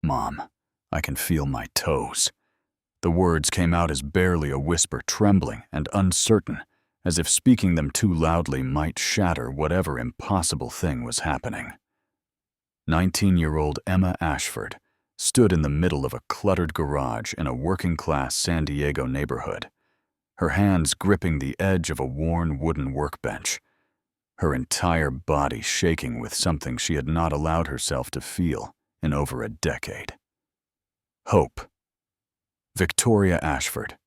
"Mom, I can feel my toes." The words came out as barely a whisper, trembling and uncertain, as if speaking them too loudly might shatter whatever impossible thing was happening. 19-year-old Emma Ashford stood in the middle of a cluttered garage in a working-class San Diego neighborhood, her hands gripping the edge of a worn wooden workbench, her entire body shaking with something she had not allowed herself to feel in over a decade. Hope. Victoria Ashford,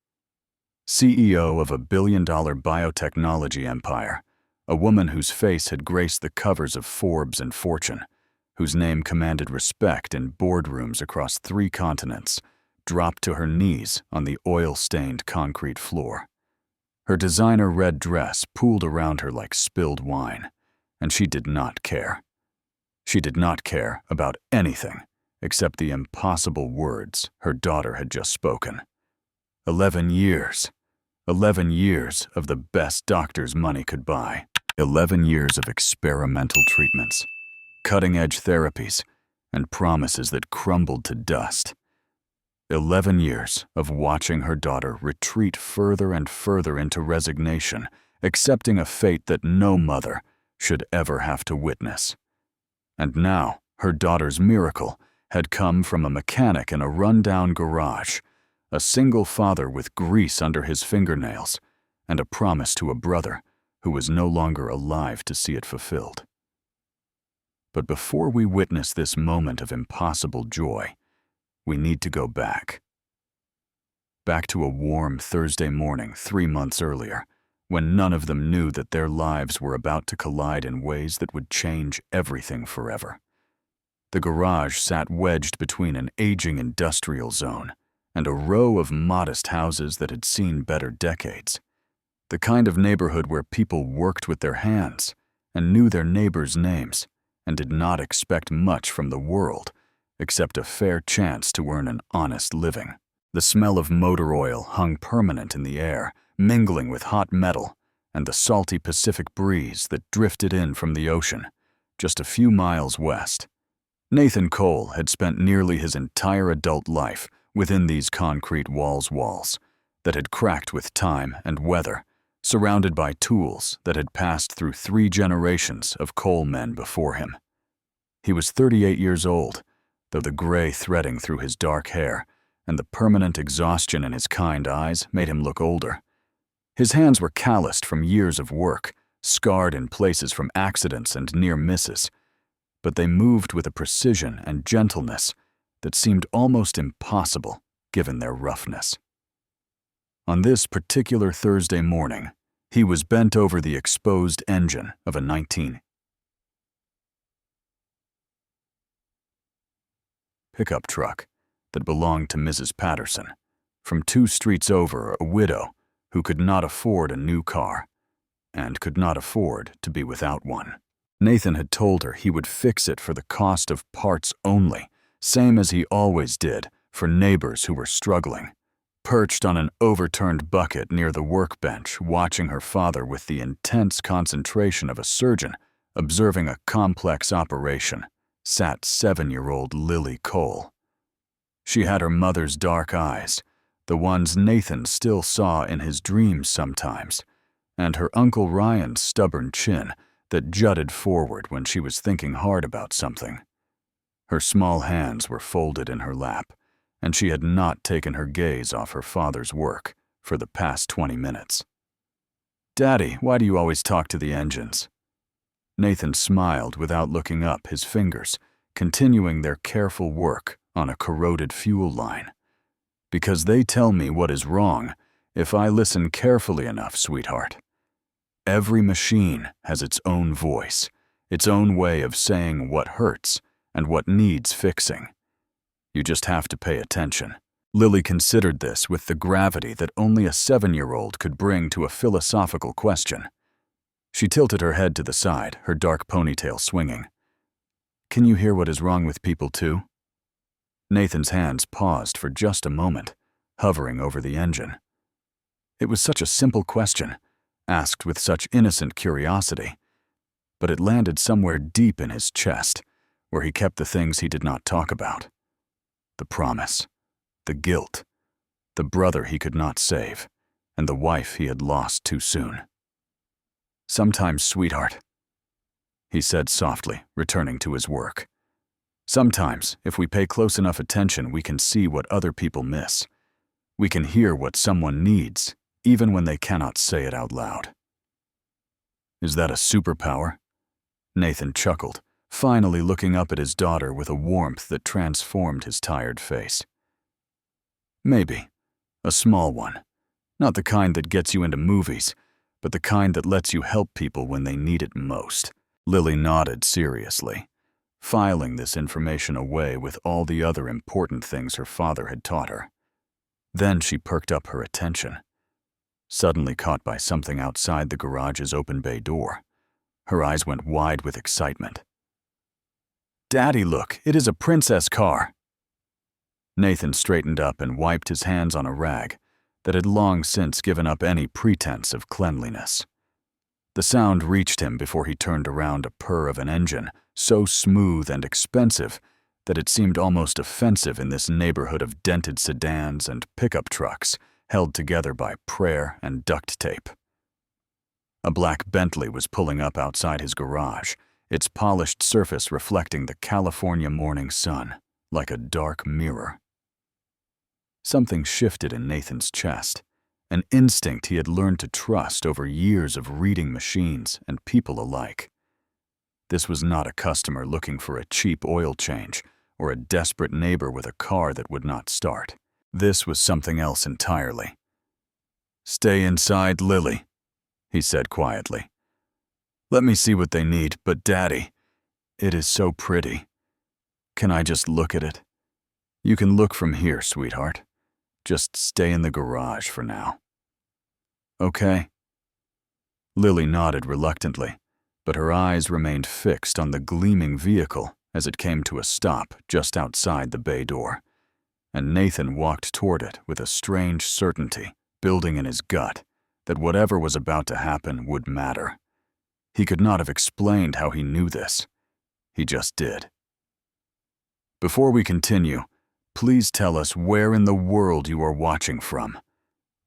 CEO of a billion-dollar biotechnology empire, a woman whose face had graced the covers of Forbes and Fortune, whose name commanded respect in boardrooms across 3 continents, dropped to her knees on the oil-stained concrete floor. Her designer red dress pooled around her like spilled wine, and she did not care. She did not care about anything except the impossible words her daughter had just spoken. 11 years. 11 years of the best doctors money could buy. 11 years of experimental treatments, cutting-edge therapies, and promises that crumbled to dust. 11 years of watching her daughter retreat further and further into resignation, accepting a fate that no mother should ever have to witness. And now, her daughter's miracle had come from a mechanic in a run-down garage, a single father with grease under his fingernails, and a promise to a brother who was no longer alive to see it fulfilled. But before we witness this moment of impossible joy, we need to go back. Back to a warm Thursday morning 3 months earlier, when none of them knew that their lives were about to collide in ways that would change everything forever. The garage sat wedged between an aging industrial zone and a row of modest houses that had seen better decades. The kind of neighborhood where people worked with their hands and knew their neighbors' names and did not expect much from the world except a fair chance to earn an honest living. The smell of motor oil hung permanent in the air, mingling with hot metal and the salty Pacific breeze that drifted in from the ocean, just a few miles west. Nathan Cole had spent nearly his entire adult life within these concrete walls that had cracked with time and weather, surrounded by tools that had passed through 3 generations of coal men before him. He was 38 years old, though the gray threading through his dark hair and the permanent exhaustion in his kind eyes made him look older. His hands were calloused from years of work, scarred in places from accidents and near misses, but they moved with a precision and gentleness that seemed almost impossible given their roughness. On this particular Thursday morning, he was bent over the exposed engine of a 19 pickup truck that belonged to Mrs. Patterson, from 2 streets over, a widow who could not afford a new car and could not afford to be without one. Nathan had told her he would fix it for the cost of parts only, same as he always did for neighbors who were struggling. Perched on an overturned bucket near the workbench, watching her father with the intense concentration of a surgeon observing a complex operation, sat 7-year-old Lily Cole. She had her mother's dark eyes, the ones Nathan still saw in his dreams sometimes, and her Uncle Ryan's stubborn chin that jutted forward when she was thinking hard about something. Her small hands were folded in her lap, and she had not taken her gaze off her father's work for the past 20 minutes. "Daddy, why do you always talk to the engines?" Nathan smiled without looking up, his fingers continuing their careful work on a corroded fuel line. "Because they tell me what is wrong if I listen carefully enough, sweetheart. Every machine has its own voice, its own way of saying what hurts and what needs fixing. You just have to pay attention." Lily considered this with the gravity that only a 7-year-old could bring to a philosophical question. She tilted her head to the side, her dark ponytail swinging. "Can you hear what is wrong with people too?" Nathan's hands paused for just a moment, hovering over the engine. It was such a simple question, asked with such innocent curiosity, but it landed somewhere deep in his chest, where he kept the things he did not talk about. the promise, the guilt, the brother he could not save, and the wife he had lost too soon. "Sometimes, sweetheart," he said softly, returning to his work. "Sometimes, if we pay close enough attention, we can see what other people miss. We can hear what someone needs, even when they cannot say it out loud." "Is that a superpower?" Nathan chuckled, finally looking up at his daughter with a warmth that transformed his tired face. "Maybe. A small one. Not the kind that gets you into movies, but the kind that lets you help people when they need it most." Lily nodded seriously, filing this information away with all the other important things her father had taught her. Then she perked up her attention, suddenly caught by something outside the garage's open bay door. Her eyes went wide with excitement. "Daddy, look, it is a princess car." Nathan straightened up and wiped his hands on a rag that had long since given up any pretense of cleanliness. The sound reached him before he turned around a purr of an engine so smooth and expensive that it seemed almost offensive in this neighborhood of dented sedans and pickup trucks held together by prayer and duct tape. A black Bentley was pulling up outside his garage, its polished surface reflecting the California morning sun like a dark mirror. Something shifted in Nathan's chest, an instinct he had learned to trust over years of reading machines and people alike. This was not a customer looking for a cheap oil change or a desperate neighbor with a car that would not start. This was something else entirely. "Stay inside, Lily," he said quietly. "Let me see what they need, but Daddy, it is so pretty. Can I just look at it?" "You can look from here, sweetheart. Just stay in the garage for now." "Okay." Lily nodded reluctantly, but her eyes remained fixed on the gleaming vehicle as it came to a stop just outside the bay door, and Nathan walked toward it with a strange certainty building in his gut that whatever was about to happen would matter. He could not have explained how he knew this. He just did. "Before we continue, please tell us where in the world you are watching from.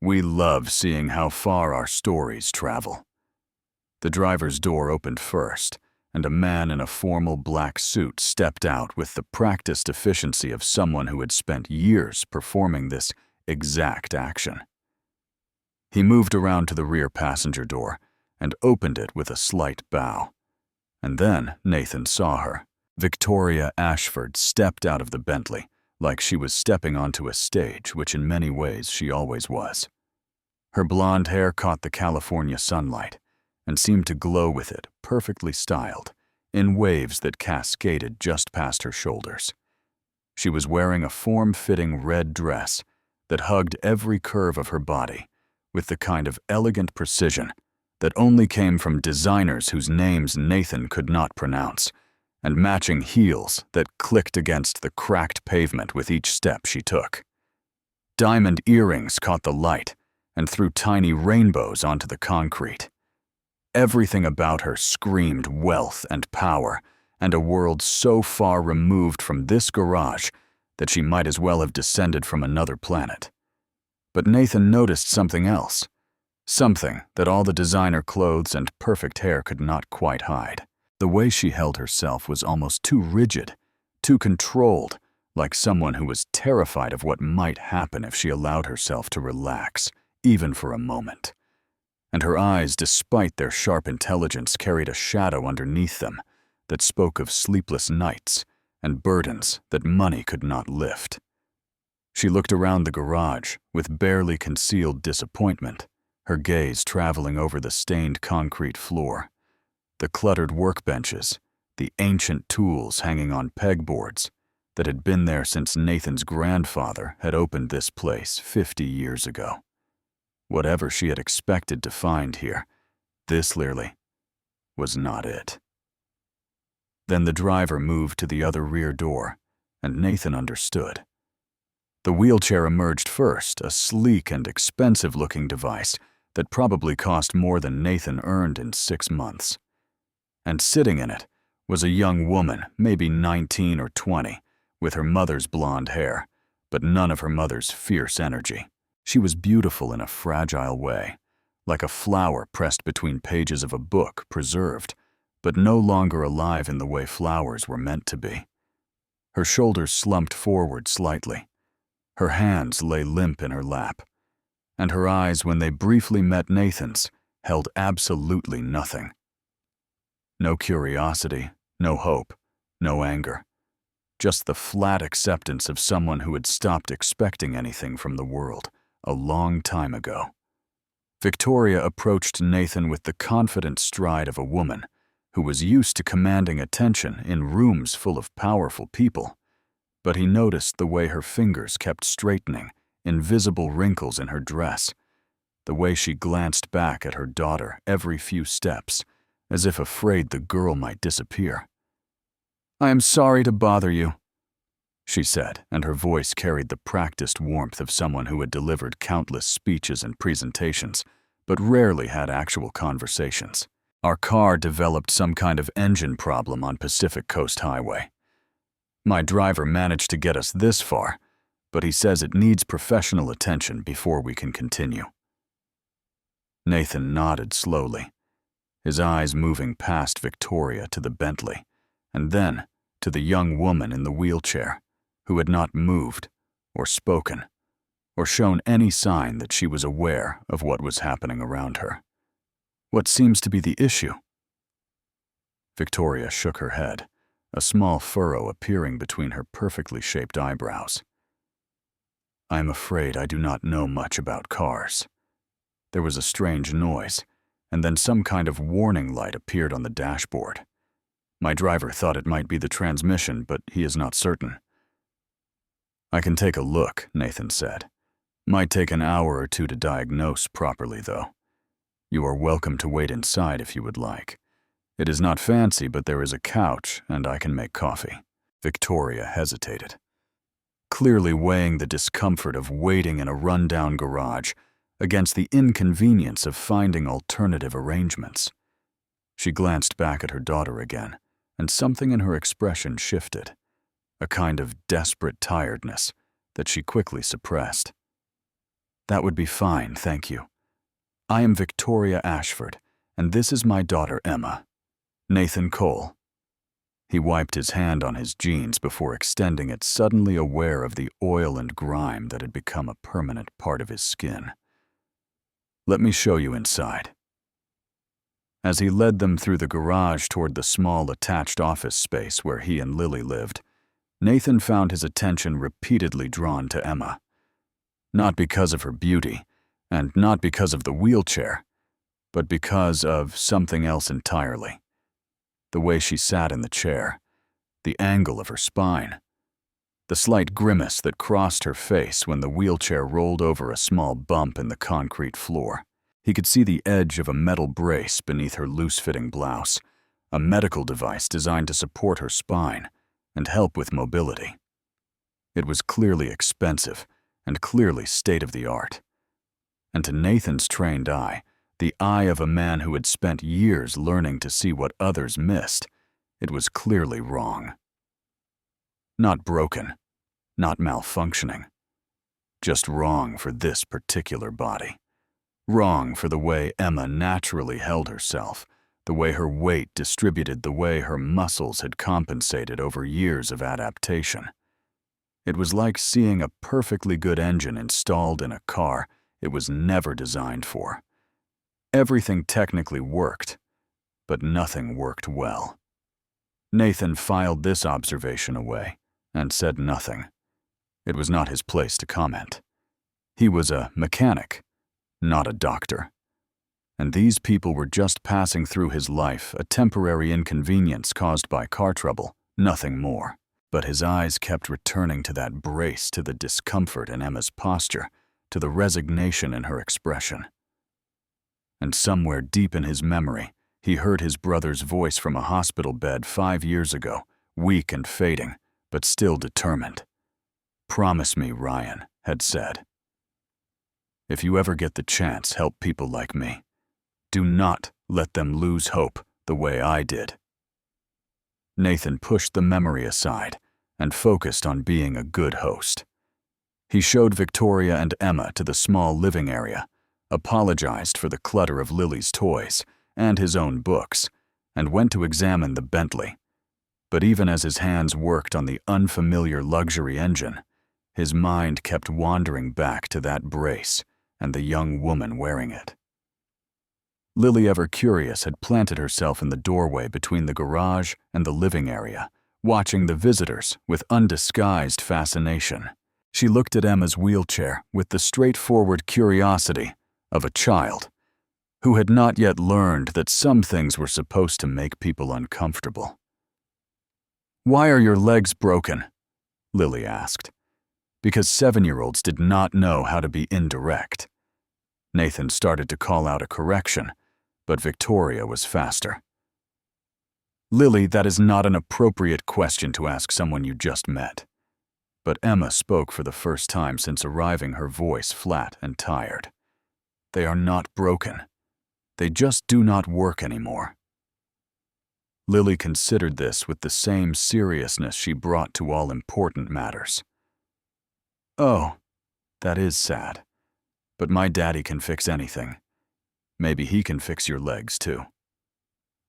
We love seeing how far our stories travel." The driver's door opened first, and a man in a formal black suit stepped out with the practiced efficiency of someone who had spent years performing this exact action. He moved around to the rear passenger door and opened it with a slight bow. And then Nathan saw her. Victoria Ashford stepped out of the Bentley like she was stepping onto a stage, which in many ways she always was. Her blonde hair caught the California sunlight and seemed to glow with it, perfectly styled, in waves that cascaded just past her shoulders. She was wearing a form-fitting red dress that hugged every curve of her body with the kind of elegant precision that only came from designers whose names Nathan could not pronounce, and matching heels that clicked against the cracked pavement with each step she took. Diamond earrings caught the light and threw tiny rainbows onto the concrete. Everything about her screamed wealth and power, and a world so far removed from this garage that she might as well have descended from another planet. But Nathan noticed something else, something that all the designer clothes and perfect hair could not quite hide. The way she held herself was almost too rigid, too controlled, like someone who was terrified of what might happen if she allowed herself to relax, even for a moment. And her eyes, despite their sharp intelligence, carried a shadow underneath them that spoke of sleepless nights and burdens that money could not lift. She looked around the garage with barely concealed disappointment, her gaze traveling over the stained concrete floor, the cluttered workbenches, the ancient tools hanging on pegboards that had been there since Nathan's grandfather had opened this place 50 years ago. Whatever she had expected to find here, this clearly was not it. Then the driver moved to the other rear door, and Nathan understood. The wheelchair emerged first, a sleek and expensive-looking device that probably cost more than Nathan earned in 6 months. And sitting in it was a young woman, maybe 19 or 20, with her mother's blonde hair, but none of her mother's fierce energy. She was beautiful in a fragile way, like a flower pressed between pages of a book, preserved, but no longer alive in the way flowers were meant to be. Her shoulders slumped forward slightly. Her hands lay limp in her lap, and her eyes, when they briefly met Nathan's, held absolutely nothing. No curiosity, no hope, no anger. Just the flat acceptance of someone who had stopped expecting anything from the world a long time ago. Victoria approached Nathan with the confident stride of a woman who was used to commanding attention in rooms full of powerful people, but he noticed the way her fingers kept straightening, invisible wrinkles in her dress, the way she glanced back at her daughter every few steps, as if afraid the girl might disappear. "I am sorry to bother you," she said, and her voice carried the practiced warmth of someone who had delivered countless speeches and presentations, but rarely had actual conversations. "Our car developed some kind of engine problem on Pacific Coast Highway. My driver managed to get us this far, but he says it needs professional attention before we can continue." Nathan nodded slowly, his eyes moving past Victoria to the Bentley, and then to the young woman in the wheelchair, who had not moved or spoken or shown any sign that she was aware of what was happening around her. "What seems to be the issue?" Victoria shook her head, a small furrow appearing between her perfectly shaped eyebrows. "I am afraid I do not know much about cars." There was a strange noise, and then some kind of warning light appeared on the dashboard. My driver thought it might be the transmission, but he is not certain. "I can take a look," Nathan said. "Might take an hour or two to diagnose properly, though. You are welcome to wait inside if you would like. It is not fancy, but there is a couch, and I can make coffee." Victoria hesitated, clearly weighing the discomfort of waiting in a run-down garage against the inconvenience of finding alternative arrangements. She glanced back at her daughter again, and something in her expression shifted, a kind of desperate tiredness that she quickly suppressed. "That would be fine, thank you. I am Victoria Ashford, and this is my daughter Emma. Nathan Cole." He wiped his hand on his jeans before extending it, suddenly aware of the oil and grime that had become a permanent part of his skin. "Let me show you inside." As he led them through the garage toward the small attached office space where he and Lily lived, Nathan found his attention repeatedly drawn to Emma. Not because of her beauty, and not because of the wheelchair, but because of something else entirely. The way she sat in the chair, the angle of her spine, the slight grimace that crossed her face when the wheelchair rolled over a small bump in the concrete floor. He could see the edge of a metal brace beneath her loose-fitting blouse, a medical device designed to support her spine and help with mobility. It was clearly expensive and clearly state-of-the-art. And to Nathan's trained eye, the eye of a man who had spent years learning to see what others missed, it was clearly wrong. Not broken, not malfunctioning, just wrong for this particular body. Wrong for the way Emma naturally held herself, the way her weight distributed, the way her muscles had compensated over years of adaptation. It was like seeing a perfectly good engine installed in a car it was never designed for. Everything technically worked, but nothing worked well. Nathan filed this observation away and said nothing. It was not his place to comment. He was a mechanic, not a doctor. And these people were just passing through his life, a temporary inconvenience caused by car trouble, nothing more. But his eyes kept returning to that brace, to the discomfort in Emma's posture, to the resignation in her expression. And somewhere deep in his memory, he heard his brother's voice from a hospital bed 5 years ago, weak and fading, but still determined. "Promise me," Ryan had said. "If you ever get the chance, help people like me. Do not let them lose hope the way I did." Nathan pushed the memory aside and focused on being a good host. He showed Victoria and Emma to the small living area, apologized for the clutter of Lily's toys and his own books, and went to examine the Bentley. But even as his hands worked on the unfamiliar luxury engine, his mind kept wandering back to that brace and the young woman wearing it. Lily, ever curious, had planted herself in the doorway between the garage and the living area, watching the visitors with undisguised fascination. She looked at Emma's wheelchair with the straightforward curiosity of a child who had not yet learned that some things were supposed to make people uncomfortable. "Why are your legs broken?" Lily asked, because 7-year-olds did not know how to be indirect. Nathan started to call out a correction, but Victoria was faster. "Lily, that is not an appropriate question to ask someone you just met." But Emma spoke for the first time since arriving, her voice flat and tired. "They are not broken. They just do not work anymore." Lily considered this with the same seriousness she brought to all important matters. "Oh, that is sad. But my daddy can fix anything. Maybe he can fix your legs too."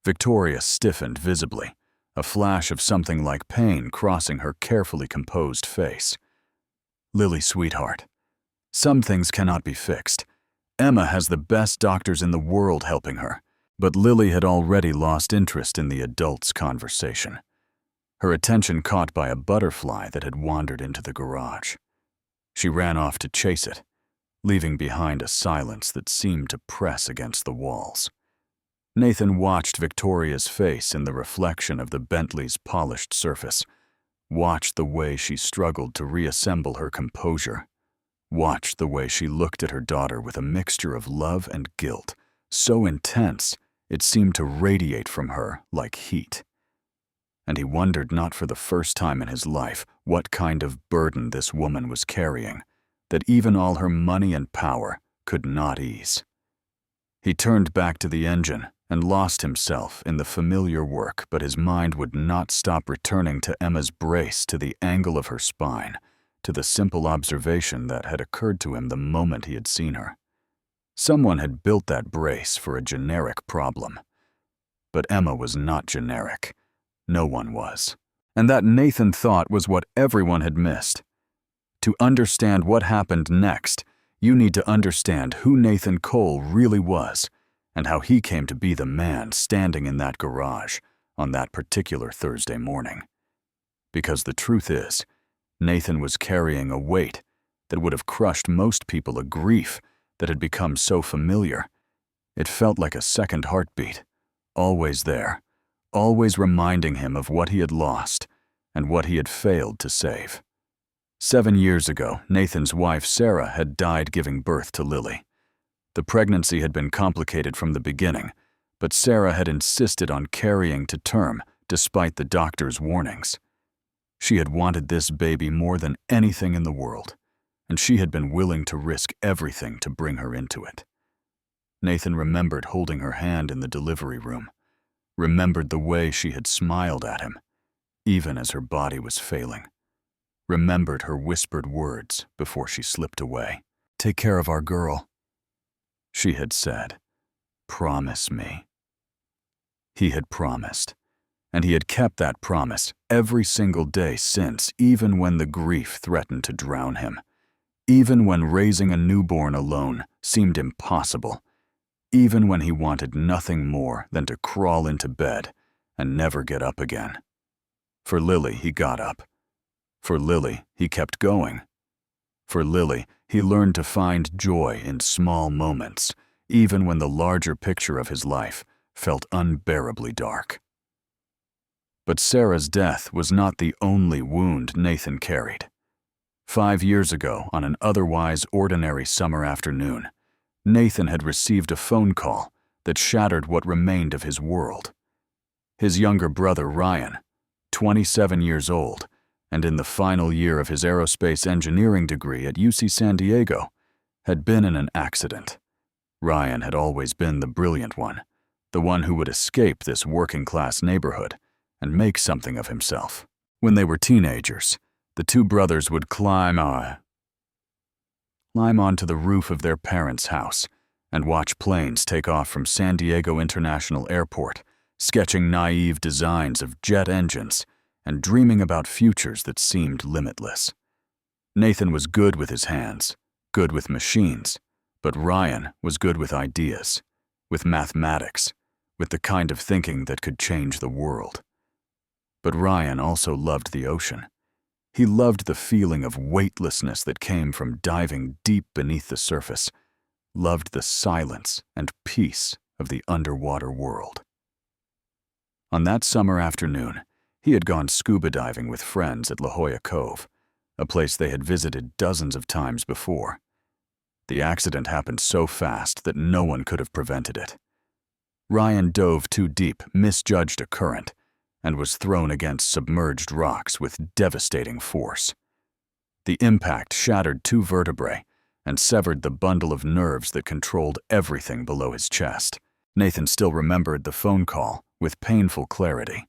Victoria stiffened visibly, a flash of something like pain crossing her carefully composed face. "Lily, sweetheart, some things cannot be fixed. Emma has the best doctors in the world helping her." But Lily had already lost interest in the adults' conversation, her attention caught by a butterfly that had wandered into the garage. She ran off to chase it, leaving behind a silence that seemed to press against the walls. Nathan watched Victoria's face in the reflection of the Bentley's polished surface, watched the way she struggled to reassemble her composure, watched the way she looked at her daughter with a mixture of love and guilt, so intense it seemed to radiate from her like heat. And he wondered, not for the first time in his life, what kind of burden this woman was carrying, that even all her money and power could not ease. He turned back to the engine and lost himself in the familiar work, but his mind would not stop returning to Emma's brace, to the angle of her spine, to the simple observation that had occurred to him the moment he had seen her. Someone had built that brace for a generic problem. But Emma was not generic. No one was. And that, Nathan thought, was what everyone had missed. To understand what happened next, you need to understand who Nathan Cole really was and how he came to be the man standing in that garage on that particular Thursday morning. Because the truth is, Nathan was carrying a weight that would have crushed most people, a grief that had become so familiar. It felt like a second heartbeat, always there, always reminding him of what he had lost and what he had failed to save. 7 years ago, Nathan's wife, Sarah, had died giving birth to Lily. The pregnancy had been complicated from the beginning, but Sarah had insisted on carrying to term despite the doctor's warnings. She had wanted this baby more than anything in the world, and she had been willing to risk everything to bring her into it. Nathan remembered holding her hand in the delivery room, remembered the way she had smiled at him, even as her body was failing, remembered her whispered words before she slipped away. "Take care of our girl," she had said. "Promise me." He had promised, and he had kept that promise every single day since, even when the grief threatened to drown him. Even when raising a newborn alone seemed impossible, even when he wanted nothing more than to crawl into bed and never get up again. For Lily, he got up. For Lily, he kept going. For Lily, he learned to find joy in small moments, even when the larger picture of his life felt unbearably dark. But Sarah's death was not the only wound Nathan carried. 5 years ago, on an otherwise ordinary summer afternoon, Nathan had received a phone call that shattered what remained of his world. His younger brother, Ryan, 27 years old, and in the final year of his aerospace engineering degree at UC San Diego, had been in an accident. Ryan had always been the brilliant one, the one who would escape this working-class neighborhood and make something of himself. When they were teenagers, the two brothers would climb climb onto the roof of their parents' house, and watch planes take off from San Diego International Airport, sketching naive designs of jet engines and dreaming about futures that seemed limitless. Nathan was good with his hands, good with machines, but Ryan was good with ideas, with mathematics, with the kind of thinking that could change the world. But Ryan also loved the ocean. He loved the feeling of weightlessness that came from diving deep beneath the surface, loved the silence and peace of the underwater world. On that summer afternoon, he had gone scuba diving with friends at La Jolla Cove, a place they had visited dozens of times before. The accident happened so fast that no one could have prevented it. Ryan dove too deep, misjudged a current, and was thrown against submerged rocks with devastating force. The impact shattered 2 vertebrae and severed the bundle of nerves that controlled everything below his chest. Nathan still remembered the phone call with painful clarity.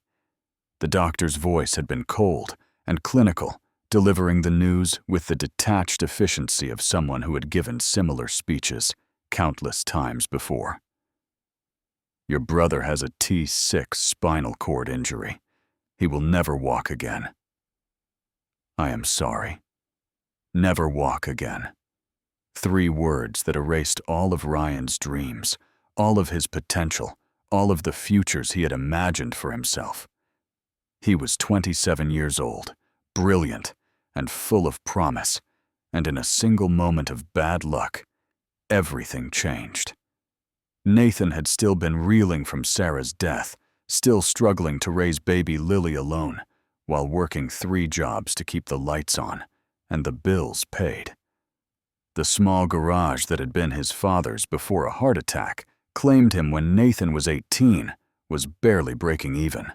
The doctor's voice had been cold and clinical, delivering the news with the detached efficiency of someone who had given similar speeches countless times before. Your brother has a T6 spinal cord injury. He will never walk again. I am sorry. Never walk again. 3 words that erased all of Ryan's dreams, all of his potential, all of the futures he had imagined for himself. He was 27 years old, brilliant, and full of promise, and in a single moment of bad luck, everything changed. Nathan had still been reeling from Sarah's death, still struggling to raise baby Lily alone, while working 3 jobs to keep the lights on and the bills paid. The small garage that had been his father's before a heart attack claimed him when Nathan was 18 was barely breaking even.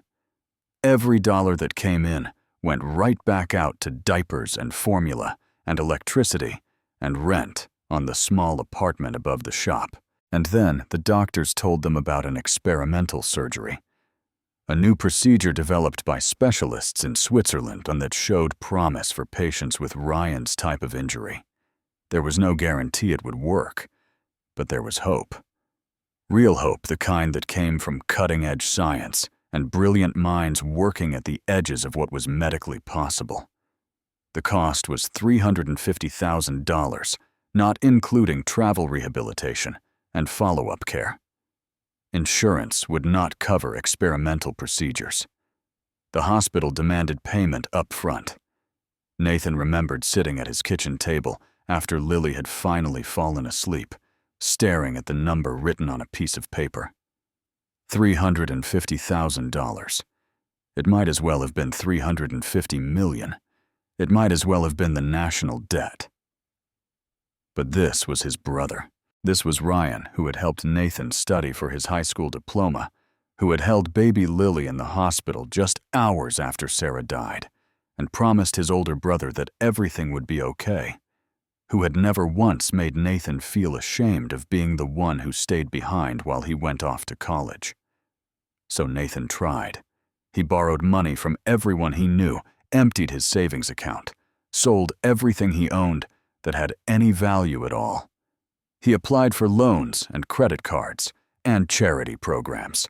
Every dollar that came in went right back out to diapers and formula and electricity and rent on the small apartment above the shop. And then the doctors told them about an experimental surgery, a new procedure developed by specialists in Switzerland and that showed promise for patients with Ryan's type of injury. There was no guarantee it would work, but there was hope. Real hope, the kind that came from cutting-edge science and brilliant minds working at the edges of what was medically possible. The cost was $350,000, not including travel rehabilitation and follow-up care. Insurance would not cover experimental procedures. The hospital demanded payment up front. Nathan remembered sitting at his kitchen table after Lily had finally fallen asleep, staring at the number written on a piece of paper. $350,000. It might as well have been $350 million. It might as well have been the national debt. But this was his brother. This was Ryan, who had helped Nathan study for his high school diploma, who had held baby Lily in the hospital just hours after Sarah died, and promised his older brother that everything would be okay, who had never once made Nathan feel ashamed of being the one who stayed behind while he went off to college. So Nathan tried. He borrowed money from everyone he knew, emptied his savings account, sold everything he owned that had any value at all. He applied for loans and credit cards and charity programs.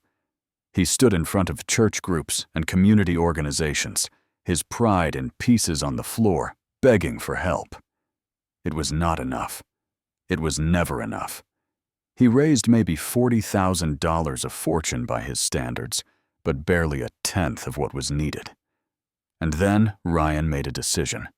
He stood in front of church groups and community organizations, his pride in pieces on the floor, begging for help. It was not enough. It was never enough. He raised maybe $40,000 a fortune by his standards, but barely 1/10 of what was needed. And then Ryan made a decision.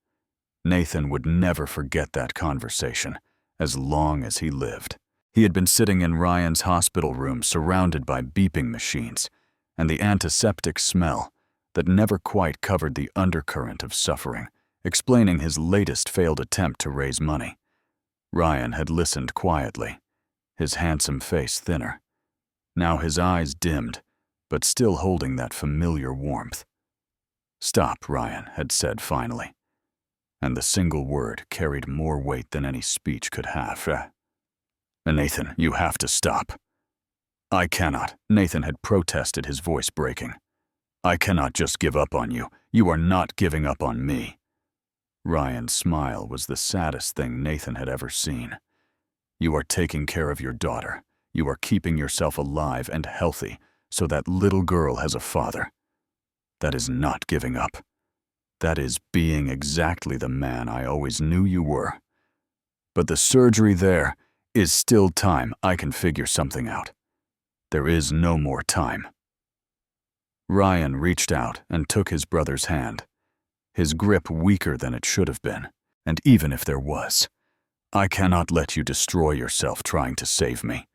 Nathan would never forget that conversation, as long as he lived. He had been sitting in Ryan's hospital room surrounded by beeping machines and the antiseptic smell that never quite covered the undercurrent of suffering, explaining his latest failed attempt to raise money. Ryan had listened quietly, his handsome face thinner. Now his eyes dimmed, but still holding that familiar warmth. "Stop," Ryan had said finally, and the single word carried more weight than any speech could have. "Nathan, you have to stop." "I cannot," Nathan had protested, his voice breaking. "I cannot just give up on you. You are not giving up on me." Ryan's smile was the saddest thing Nathan had ever seen. You are taking care of your daughter. You are keeping yourself alive and healthy so that little girl has a father. That is not giving up. That is being exactly the man I always knew you were. But the surgery there is still time. I can figure something out. There is no more time. Ryan reached out and took his brother's hand, his grip weaker than it should have been, and even if there was, I cannot let you destroy yourself trying to save me.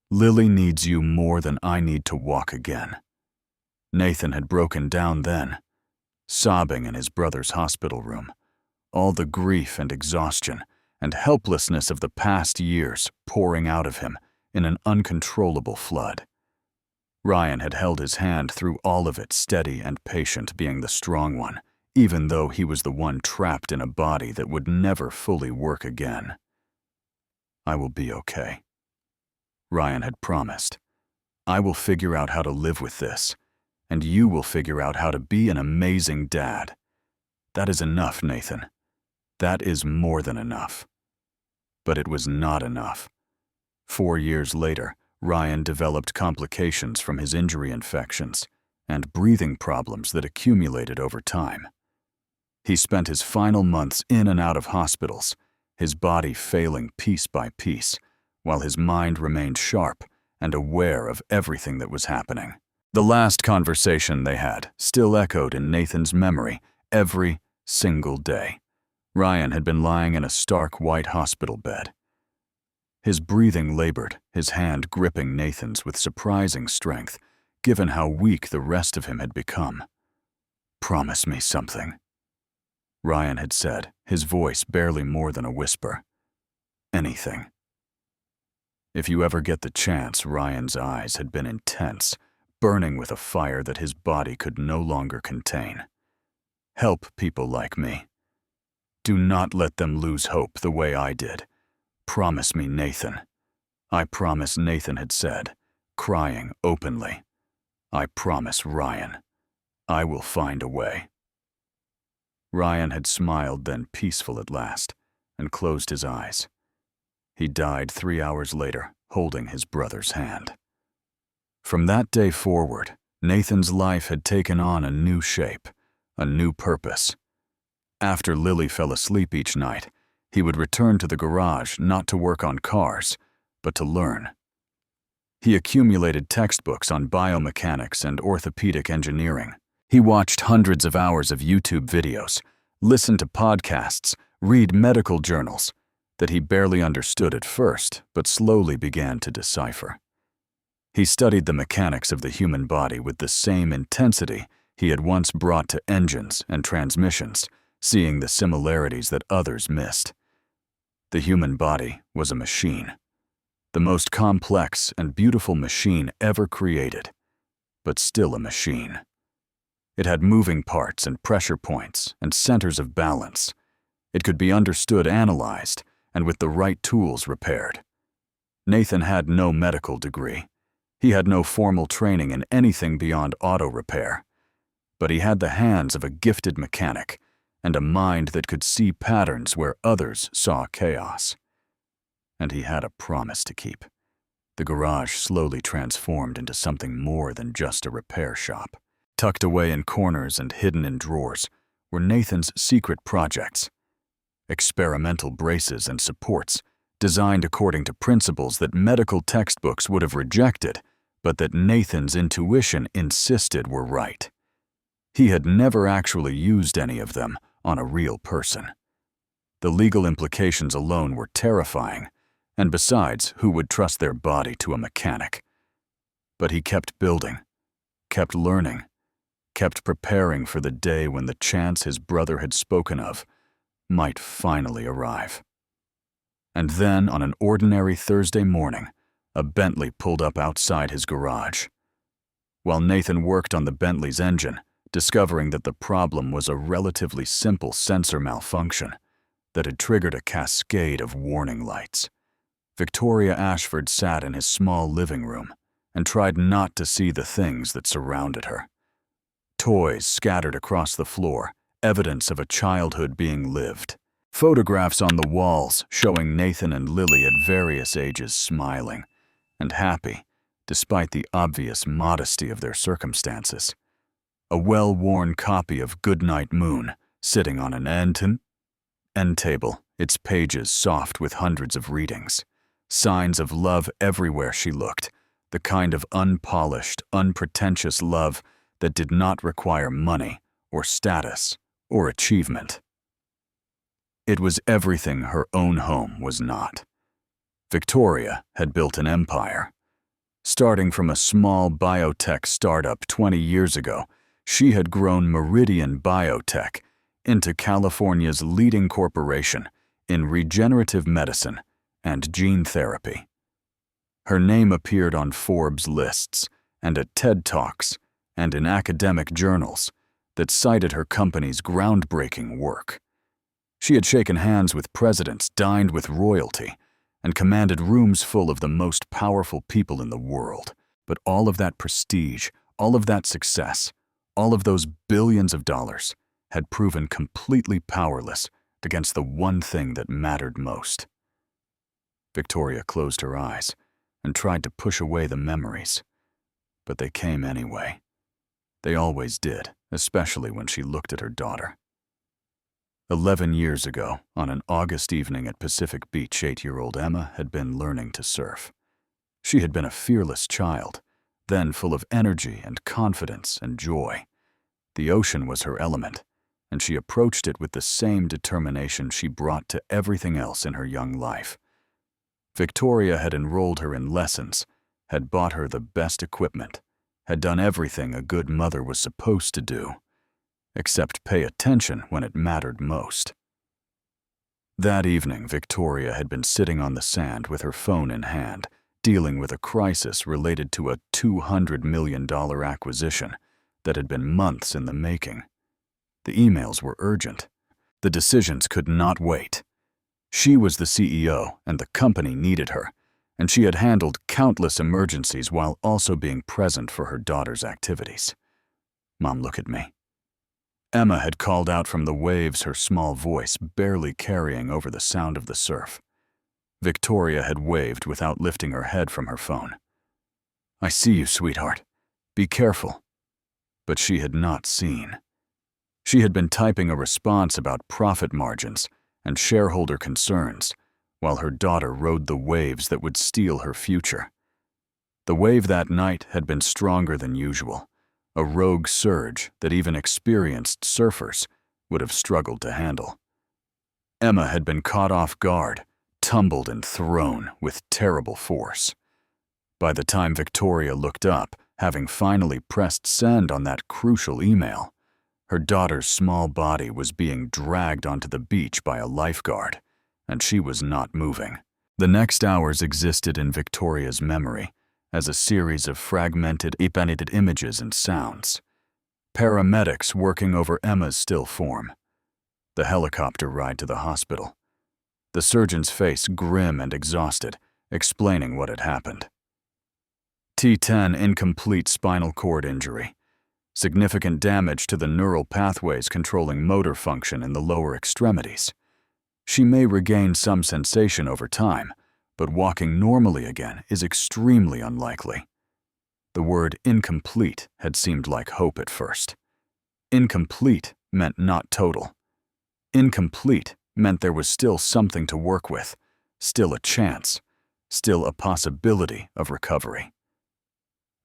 Lily needs you more than I need to walk again. Nathan had broken down then, sobbing in his brother's hospital room, all the grief and exhaustion and helplessness of the past years pouring out of him in an uncontrollable flood. Ryan had held his hand through all of it, steady and patient, being the strong one, even though he was the one trapped in a body that would never fully work again. I will be okay. Ryan had promised. I will figure out how to live with this, and you will figure out how to be an amazing dad. That is enough, Nathan. That is more than enough. But it was not enough. 4 years later, Ryan developed complications from his injury infections and breathing problems that accumulated over time. He spent his final months in and out of hospitals, his body failing piece by piece, while his mind remained sharp and aware of everything that was happening. The last conversation they had still echoed in Nathan's memory every single day. Ryan had been lying in a stark white hospital bed. His breathing labored, his hand gripping Nathan's with surprising strength, given how weak the rest of him had become. "Promise me something," Ryan had said, his voice barely more than a whisper. "Anything." If you ever get the chance, Ryan's eyes had been intense, burning with a fire that his body could no longer contain. Help people like me. Do not let them lose hope the way I did. Promise me, Nathan. I promise, Nathan had said, crying openly. I promise, Ryan. I will find a way. Ryan had smiled, then peaceful at last, and closed his eyes. He died 3 hours later, holding his brother's hand. From that day forward, Nathan's life had taken on a new shape, a new purpose. After Lily fell asleep each night, he would return to the garage not to work on cars, but to learn. He accumulated textbooks on biomechanics and orthopedic engineering. He watched hundreds of hours of YouTube videos, listened to podcasts, read medical journals that he barely understood at first, but slowly began to decipher. He studied the mechanics of the human body with the same intensity he had once brought to engines and transmissions, seeing the similarities that others missed. The human body was a machine, the most complex and beautiful machine ever created, but still a machine. It had moving parts and pressure points and centers of balance. It could be understood, analyzed, and with the right tools repaired. Nathan had no medical degree. He had no formal training in anything beyond auto repair. But he had the hands of a gifted mechanic and a mind that could see patterns where others saw chaos. And he had a promise to keep. The garage slowly transformed into something more than just a repair shop. Tucked away in corners and hidden in drawers were Nathan's secret projects. Experimental braces and supports, designed according to principles that medical textbooks would have rejected, but that Nathan's intuition insisted were right. He had never actually used any of them on a real person. The legal implications alone were terrifying, and besides, who would trust their body to a mechanic? But he kept building, kept learning, kept preparing for the day when the chance his brother had spoken of might finally arrive. And then, on an ordinary Thursday morning, a Bentley pulled up outside his garage. While Nathan worked on the Bentley's engine, discovering that the problem was a relatively simple sensor malfunction that had triggered a cascade of warning lights, Victoria Ashford sat in his small living room and tried not to see the things that surrounded her. Toys scattered across the floor, evidence of a childhood being lived. Photographs on the walls showing Nathan and Lily at various ages smiling and happy, despite the obvious modesty of their circumstances. A well-worn copy of Goodnight Moon sitting on an end table, its pages soft with hundreds of readings. Signs of love everywhere she looked, the kind of unpolished, unpretentious love that did not require money or status or achievement. It was everything her own home was not. Victoria had built an empire. Starting from a small biotech startup 20 years ago, she had grown Meridian Biotech into California's leading corporation in regenerative medicine and gene therapy. Her name appeared on Forbes lists and at TED Talks and in academic journals that cited her company's groundbreaking work. She had shaken hands with presidents, dined with royalty, and commanded rooms full of the most powerful people in the world. But all of that prestige, all of that success, all of those billions of dollars had proven completely powerless against the one thing that mattered most. Victoria closed her eyes and tried to push away the memories, but they came anyway. They always did, especially when she looked at her daughter. 11 years ago, on an August evening at Pacific Beach, 8-year-old Emma had been learning to surf. She had been a fearless child, then full of energy and confidence and joy. The ocean was her element, and she approached it with the same determination she brought to everything else in her young life. Victoria had enrolled her in lessons, had bought her the best equipment, had done everything a good mother was supposed to do, except pay attention when it mattered most. That evening, Victoria had been sitting on the sand with her phone in hand, dealing with a crisis related to a $200 million acquisition that had been months in the making. The emails were urgent. The decisions could not wait. She was the CEO, and the company needed her, and she had handled countless emergencies while also being present for her daughter's activities. "Mom, look at me." Emma had called out from the waves, her small voice barely carrying over the sound of the surf. Victoria had waved without lifting her head from her phone. "I see you, sweetheart. Be careful." But she had not seen. She had been typing a response about profit margins and shareholder concerns, while her daughter rode the waves that would steal her future. The wave that night had been stronger than usual, a rogue surge that even experienced surfers would have struggled to handle. Emma had been caught off guard, tumbled and thrown with terrible force. By the time Victoria looked up, having finally pressed send on that crucial email, her daughter's small body was being dragged onto the beach by a lifeguard, and she was not moving. The next hours existed in Victoria's memory as a series of fragmented images and sounds. Paramedics working over Emma's still form. The helicopter ride to the hospital. The surgeon's face grim and exhausted, explaining what had happened. T10 incomplete spinal cord injury. Significant damage to the neural pathways controlling motor function in the lower extremities. She may regain some sensation over time, but walking normally again is extremely unlikely. The word incomplete had seemed like hope at first. Incomplete meant not total. Incomplete meant there was still something to work with, still a chance, still a possibility of recovery.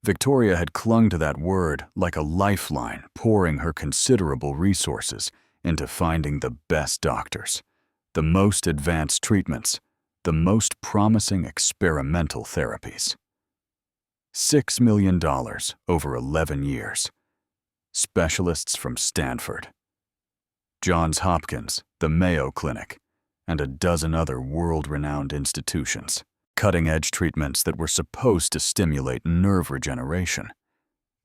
Victoria had clung to that word like a lifeline, pouring her considerable resources into finding the best doctors, the most advanced treatments, the most promising experimental therapies. $6 million over 11 years. Specialists from Stanford, Johns Hopkins, the Mayo Clinic, and a dozen other world-renowned institutions. Cutting-edge treatments that were supposed to stimulate nerve regeneration.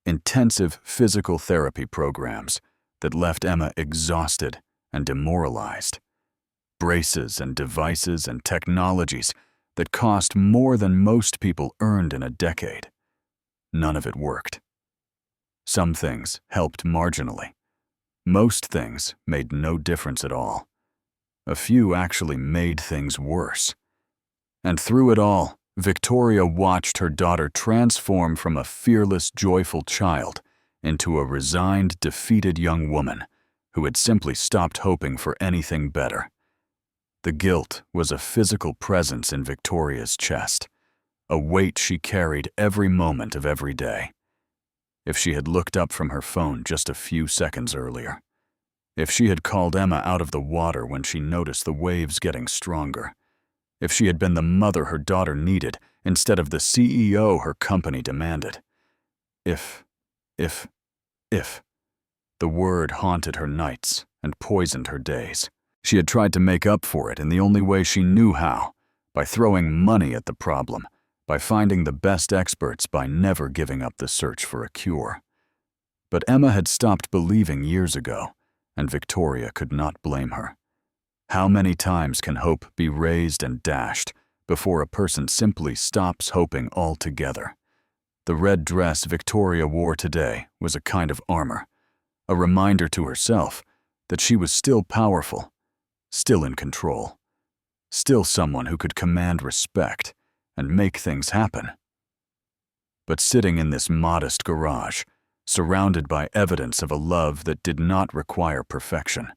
Intensive physical therapy programs that left Emma exhausted and demoralized. Braces and devices and technologies that cost more than most people earned in a decade. None of it worked. Some things helped marginally. Most things made no difference at all. A few actually made things worse. And through it all, Victoria watched her daughter transform from a fearless, joyful child into a resigned, defeated young woman who had simply stopped hoping for anything better. The guilt was a physical presence in Victoria's chest, a weight she carried every moment of every day. If she had looked up from her phone just a few seconds earlier, if she had called Emma out of the water when she noticed the waves getting stronger, if she had been the mother her daughter needed instead of the CEO her company demanded. If. The word haunted her nights and poisoned her days. She had tried to make up for it in the only way she knew how, by throwing money at the problem, by finding the best experts, by never giving up the search for a cure. But Emma had stopped believing years ago, and Victoria could not blame her. How many times can hope be raised and dashed before a person simply stops hoping altogether? The red dress Victoria wore today was a kind of armor, a reminder to herself that she was still powerful, still in control, still someone who could command respect and make things happen. But sitting in this modest garage, surrounded by evidence of a love that did not require perfection,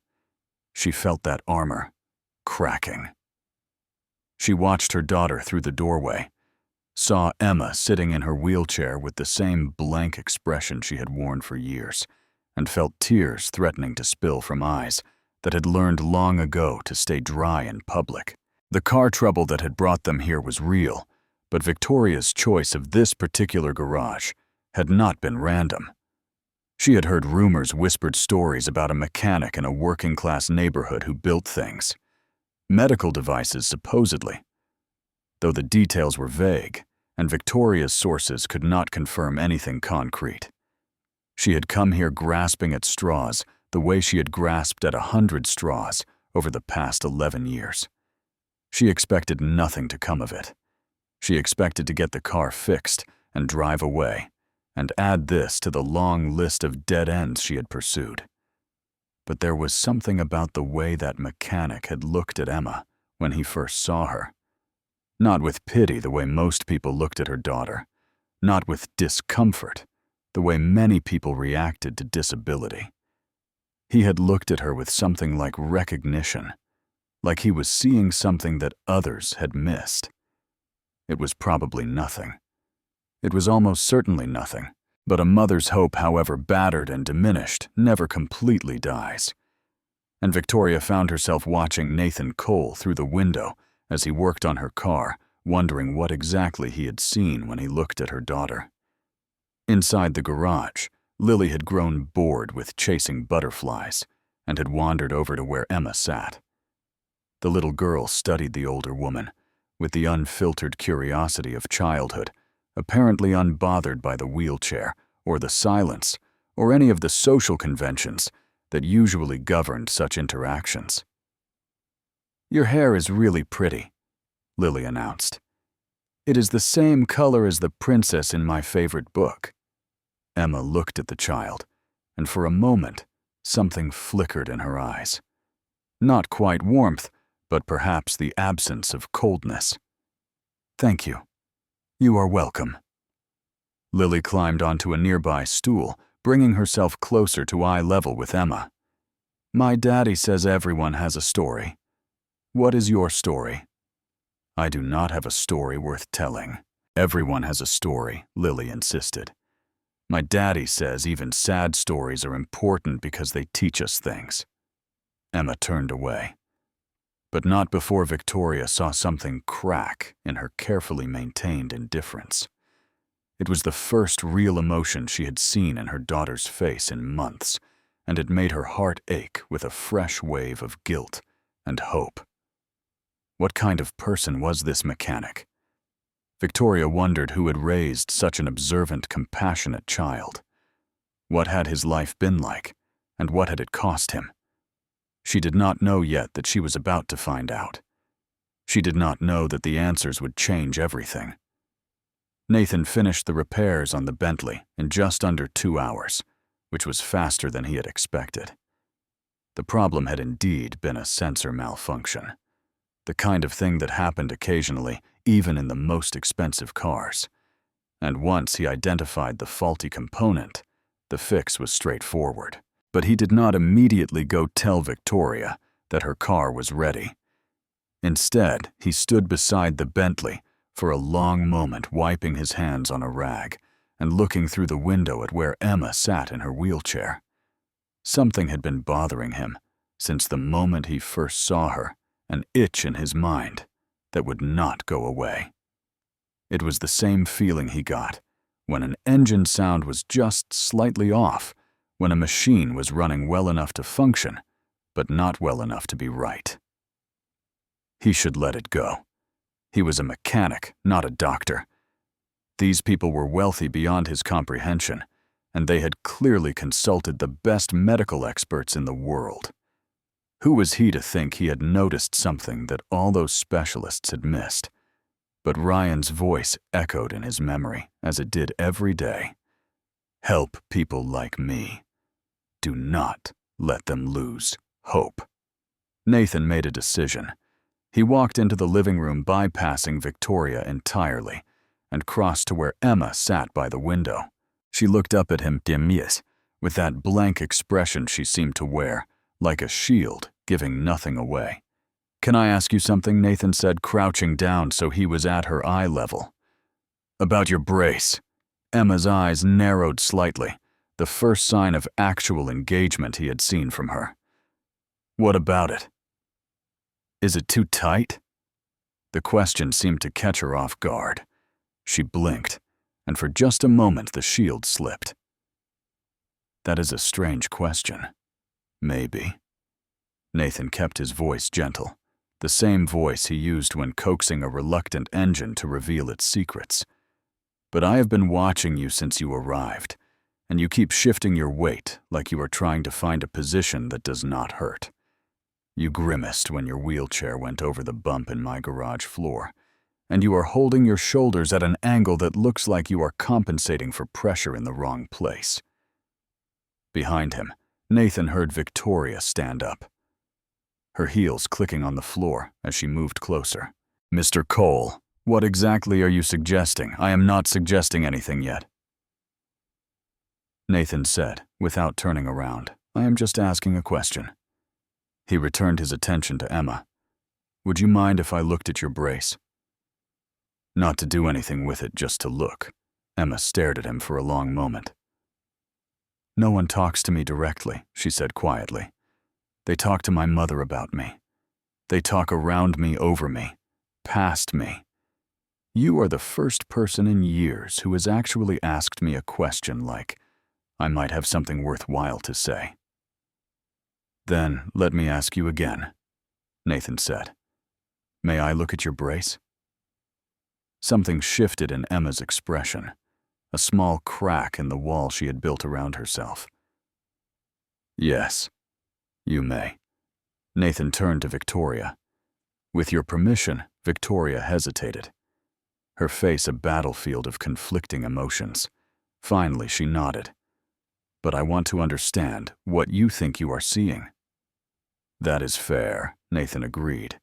she felt that armor cracking. She watched her daughter through the doorway, saw Emma sitting in her wheelchair with the same blank expression she had worn for years, and felt tears threatening to spill from eyes that had learned long ago to stay dry in public. The car trouble that had brought them here was real, but Victoria's choice of this particular garage had not been random. She had heard rumors, whispered stories about a mechanic in a working-class neighborhood who built things. Medical devices, supposedly. Though the details were vague, and Victoria's sources could not confirm anything concrete. She had come here grasping at straws the way she had grasped at 100 straws over the past 11 years. She expected nothing to come of it. She expected to get the car fixed and drive away, and add this to the long list of dead ends she had pursued. But there was something about the way that mechanic had looked at Emma when he first saw her. Not with pity the way most people looked at her daughter, not with discomfort the way many people reacted to disability. He had looked at her with something like recognition, like he was seeing something that others had missed. It was probably nothing. It was almost certainly nothing, but a mother's hope, however battered and diminished, never completely dies. And Victoria found herself watching Nathan Cole through the window as he worked on her car, wondering what exactly he had seen when he looked at her daughter. Inside the garage, Lily had grown bored with chasing butterflies and had wandered over to where Emma sat. The little girl studied the older woman with the unfiltered curiosity of childhood, apparently unbothered by the wheelchair or the silence or any of the social conventions that usually governed such interactions. "Your hair is really pretty," Lily announced. "It is the same color as the princess in my favorite book." Emma looked at the child, and for a moment, something flickered in her eyes. Not quite warmth, but perhaps the absence of coldness. "Thank you. You are welcome." Lily climbed onto a nearby stool, bringing herself closer to eye level with Emma. "My daddy says everyone has a story. What is your story?" "I do not have a story worth telling." "Everyone has a story," Lily insisted. "My daddy says even sad stories are important because they teach us things." Emma turned away. But not before Victoria saw something crack in her carefully maintained indifference. It was the first real emotion she had seen in her daughter's face in months, and it made her heart ache with a fresh wave of guilt and hope. What kind of person was this mechanic? Victoria wondered who had raised such an observant, compassionate child. What had his life been like, and what had it cost him? She did not know yet that she was about to find out. She did not know that the answers would change everything. Nathan finished the repairs on the Bentley in just under 2 hours, which was faster than he had expected. The problem had indeed been a sensor malfunction, the kind of thing that happened occasionally, even in the most expensive cars. And once he identified the faulty component, the fix was straightforward. But he did not immediately go tell Victoria that her car was ready. Instead, he stood beside the Bentley for a long moment, wiping his hands on a rag and looking through the window at where Emma sat in her wheelchair. Something had been bothering him since the moment he first saw her, an itch in his mind that would not go away. It was the same feeling he got when an engine sound was just slightly off, when a machine was running well enough to function, but not well enough to be right. He should let it go. He was a mechanic, not a doctor. These people were wealthy beyond his comprehension, and they had clearly consulted the best medical experts in the world. Who was he to think he had noticed something that all those specialists had missed? But Ryan's voice echoed in his memory, as it did every day. Help people like me. Do not let them lose hope. Nathan made a decision. He walked into the living room, bypassing Victoria entirely, and crossed to where Emma sat by the window. She looked up at him, démieux, with that blank expression she seemed to wear, like a shield, giving nothing away. "Can I ask you something?" Nathan said, crouching down so he was at her eye level. "About your brace." Emma's eyes narrowed slightly, the first sign of actual engagement he had seen from her. "What about it? Is it too tight?" The question seemed to catch her off guard. She blinked, and for just a moment the shield slipped. "That is a strange question. Maybe." Nathan kept his voice gentle, the same voice he used when coaxing a reluctant engine to reveal its secrets. "But I have been watching you since you arrived, and you keep shifting your weight like you are trying to find a position that does not hurt. You grimaced when your wheelchair went over the bump in my garage floor, and you are holding your shoulders at an angle that looks like you are compensating for pressure in the wrong place." Behind him, Nathan heard Victoria stand up, her heels clicking on the floor as she moved closer. "Mr. Cole, what exactly are you suggesting?" "I am not suggesting anything yet," Nathan said, without turning around. "I am just asking a question." He returned his attention to Emma. "Would you mind if I looked at your brace?" "Not to do anything with it, just to look." Emma stared at him for a long moment. "No one talks to me directly," she said quietly. "They talk to my mother about me. They talk around me, over me, past me. You are the first person in years who has actually asked me a question like I might have something worthwhile to say." "Then let me ask you again," Nathan said. "May I look at your brace?" Something shifted in Emma's expression, a small crack in the wall she had built around herself. "Yes, you may." Nathan turned to Victoria. With your permission, Victoria hesitated, her face a battlefield of conflicting emotions. Finally, she nodded. "But I want to understand what you think you are seeing." "That is fair," Nathan agreed.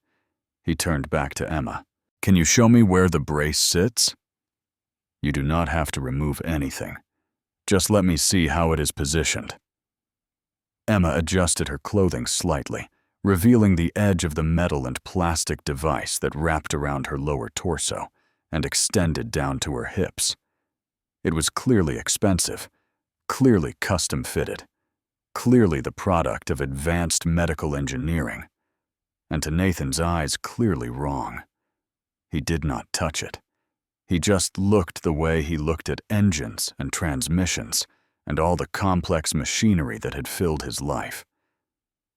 He turned back to Emma. "Can you show me where the brace sits?" "You do not have to remove anything. Just let me see how it is positioned." Emma adjusted her clothing slightly, revealing the edge of the metal and plastic device that wrapped around her lower torso and extended down to her hips. It was clearly expensive, clearly custom-fitted, clearly the product of advanced medical engineering, and to Nathan's eyes clearly wrong. He did not touch it. He just looked the way he looked at engines and transmissions and all the complex machinery that had filled his life.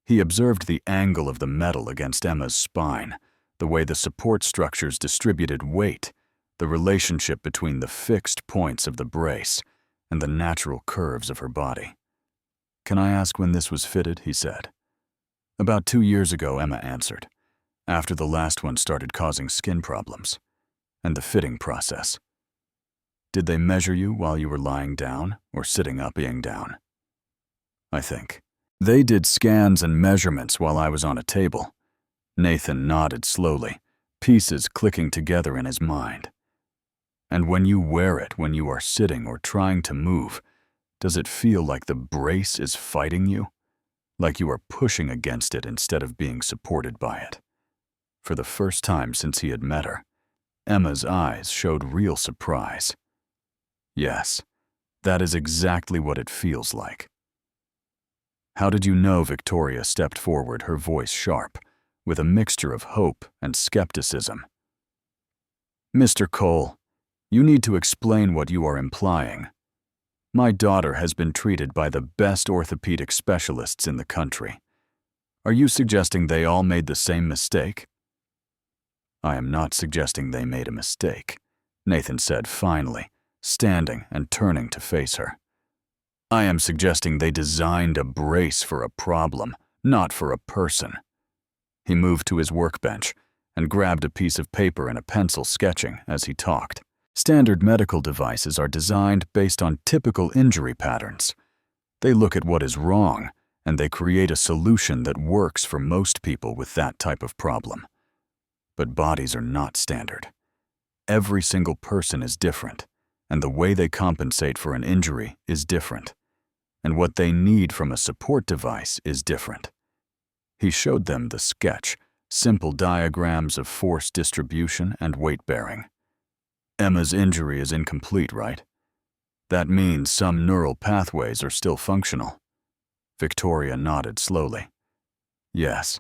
He observed the angle of the metal against Emma's spine, the way the support structures distributed weight, the relationship between the fixed points of the brace and the natural curves of her body. "Can I ask when this was fitted?" he said. "About 2 years ago," Emma answered, "after the last one started causing skin problems. And the fitting process. Did they measure you while you were lying down or sitting up being down?" "I think." They did scans and measurements while I was on a table. Nathan nodded slowly, pieces clicking together in his mind. And when you wear it when you are sitting or trying to move, does it feel like the brace is fighting you? Like you are pushing against it instead of being supported by it? For the first time since he had met her, Emma's eyes showed real surprise. Yes, that is exactly what it feels like. How did you know? Victoria stepped forward, her voice sharp, with a mixture of hope and skepticism. Mr. Cole, you need to explain what you are implying. My daughter has been treated by the best orthopedic specialists in the country. Are you suggesting they all made the same mistake? I am not suggesting they made a mistake, Nathan said finally, standing and turning to face her. I am suggesting they designed a brace for a problem, not for a person. He moved to his workbench and grabbed a piece of paper and a pencil, sketching as he talked. Standard medical devices are designed based on typical injury patterns. They look at what is wrong, and they create a solution that works for most people with that type of problem. But bodies are not standard. Every single person is different, and the way they compensate for an injury is different. And what they need from a support device is different. He showed them the sketch, simple diagrams of force distribution and weight bearing. Emma's injury is incomplete, right? That means some neural pathways are still functional. Victoria nodded slowly. Yes.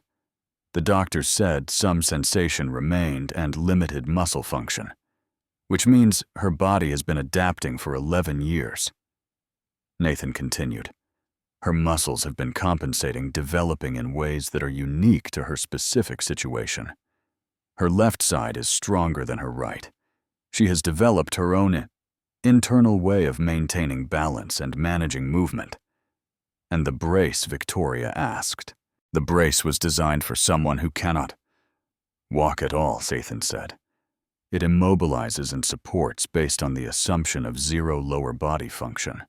The doctor said some sensation remained and limited muscle function, which means her body has been adapting for 11 years. Nathan continued. Her muscles have been compensating, developing in ways that are unique to her specific situation. Her left side is stronger than her right. She has developed her own internal way of maintaining balance and managing movement. And the brace, Victoria asked. The brace was designed for someone who cannot walk at all, Nathan said. It immobilizes and supports based on the assumption of zero lower body function.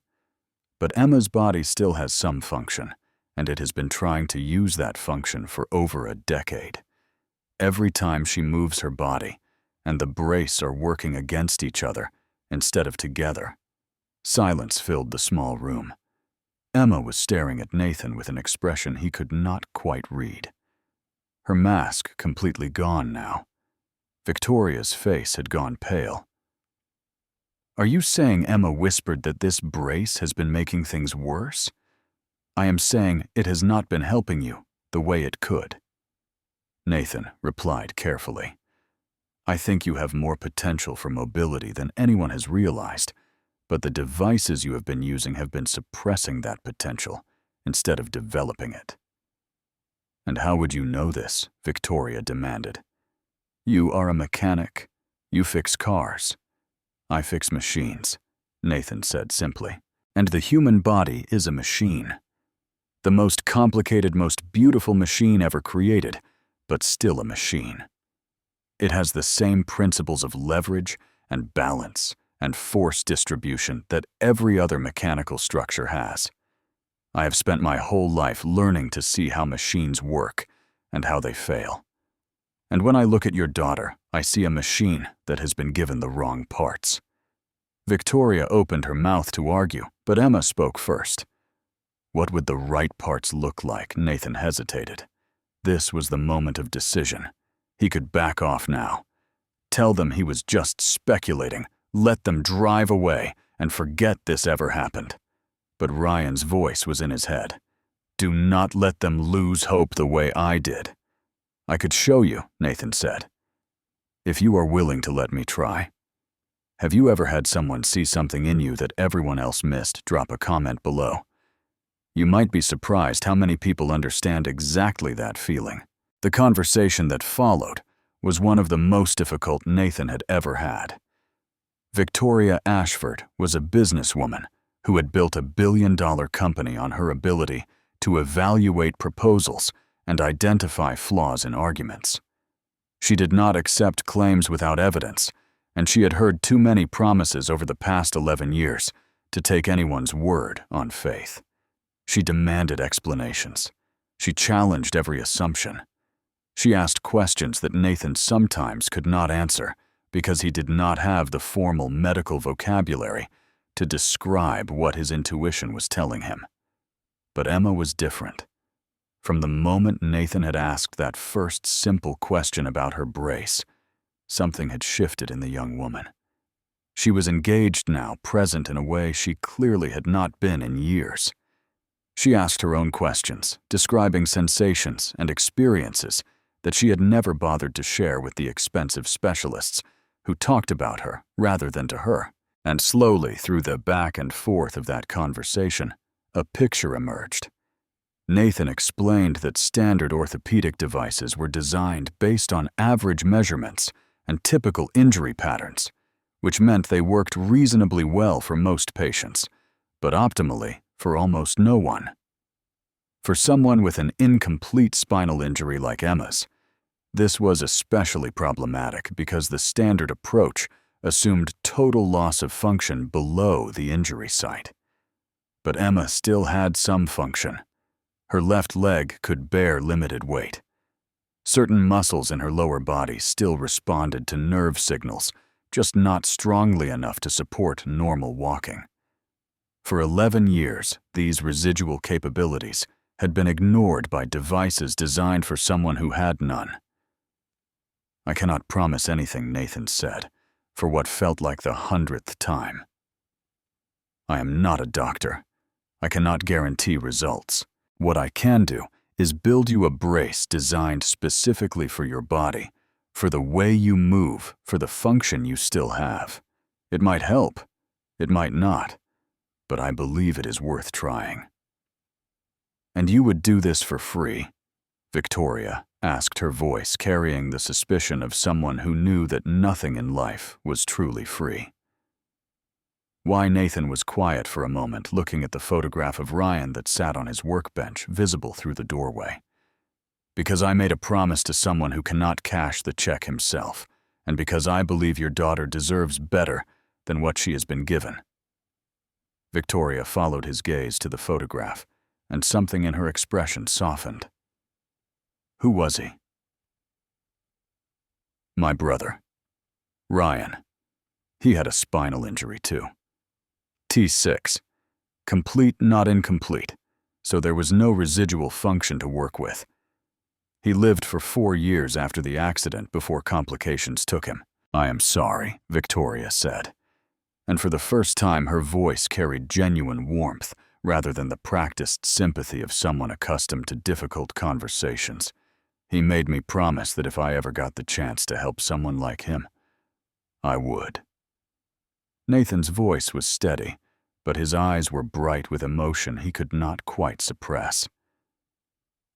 But Emma's body still has some function, and it has been trying to use that function for over a decade. Every time she moves her body, and the brace are working against each other instead of together. Silence filled the small room. Emma was staring at Nathan with an expression he could not quite read. Her mask completely gone now. Victoria's face had gone pale. Are you saying, Emma whispered, that this brace has been making things worse? I am saying it has not been helping you the way it could. Nathan replied carefully. I think you have more potential for mobility than anyone has realized, but the devices you have been using have been suppressing that potential instead of developing it. And how would you know this? Victoria demanded. You are a mechanic. You fix cars. I fix machines, Nathan said simply. And the human body is a machine. The most complicated, most beautiful machine ever created, but still a machine. It has the same principles of leverage and balance and force distribution that every other mechanical structure has. I have spent my whole life learning to see how machines work and how they fail. And when I look at your daughter, I see a machine that has been given the wrong parts. Victoria opened her mouth to argue, but Emma spoke first. What would the right parts look like? Nathan hesitated. This was the moment of decision. He could back off now. Tell them he was just speculating, let them drive away, and forget this ever happened. But Ryan's voice was in his head. Do not let them lose hope the way I did. I could show you, Nathan said. If you are willing to let me try. Have you ever had someone see something in you that everyone else missed? Drop a comment below. You might be surprised how many people understand exactly that feeling. The conversation that followed was one of the most difficult Nathan had ever had. Victoria Ashford was a businesswoman who had built $1 billion company on her ability to evaluate proposals and identify flaws in arguments. She did not accept claims without evidence, and she had heard too many promises over the past 11 years to take anyone's word on faith. She demanded explanations. She challenged every assumption. She asked questions that Nathan sometimes could not answer because he did not have the formal medical vocabulary to describe what his intuition was telling him. But Emma was different. From the moment Nathan had asked that first simple question about her brace, something had shifted in the young woman. She was engaged now, present in a way she clearly had not been in years. She asked her own questions, describing sensations and experiences that she had never bothered to share with the expensive specialists who talked about her rather than to her. And slowly, through the back and forth of that conversation, a picture emerged. Nathan explained that standard orthopedic devices were designed based on average measurements and typical injury patterns, which meant they worked reasonably well for most patients, but optimally for almost no one. For someone with an incomplete spinal injury like Emma's, this was especially problematic because the standard approach assumed total loss of function below the injury site. But Emma still had some function. Her left leg could bear limited weight. Certain muscles in her lower body still responded to nerve signals, just not strongly enough to support normal walking. For 11 years, these residual capabilities had been ignored by devices designed for someone who had none. "I cannot promise anything," Nathan said, for what felt like the 100th time. "I am not a doctor. I cannot guarantee results. What I can do is build you a brace designed specifically for your body, for the way you move, for the function you still have. It might help, it might not, but I believe it is worth trying." "And you would do this for free?" Victoria asked, her voice carrying the suspicion of someone who knew that nothing in life was truly free. Why Nathan was quiet for a moment, looking at the photograph of Ryan that sat on his workbench, visible through the doorway. "Because I made a promise to someone who cannot cash the check himself, and because I believe your daughter deserves better than what she has been given." Victoria followed his gaze to the photograph, and something in her expression softened. "Who was he?" "My brother. Ryan. He had a spinal injury too. T6. Complete, not incomplete, so there was no residual function to work with. He lived for 4 years after the accident before complications took him." "I am sorry," Victoria said. And for the first time, her voice carried genuine warmth rather than the practiced sympathy of someone accustomed to difficult conversations. "He made me promise that if I ever got the chance to help someone like him, I would." Nathan's voice was steady, but his eyes were bright with emotion he could not quite suppress.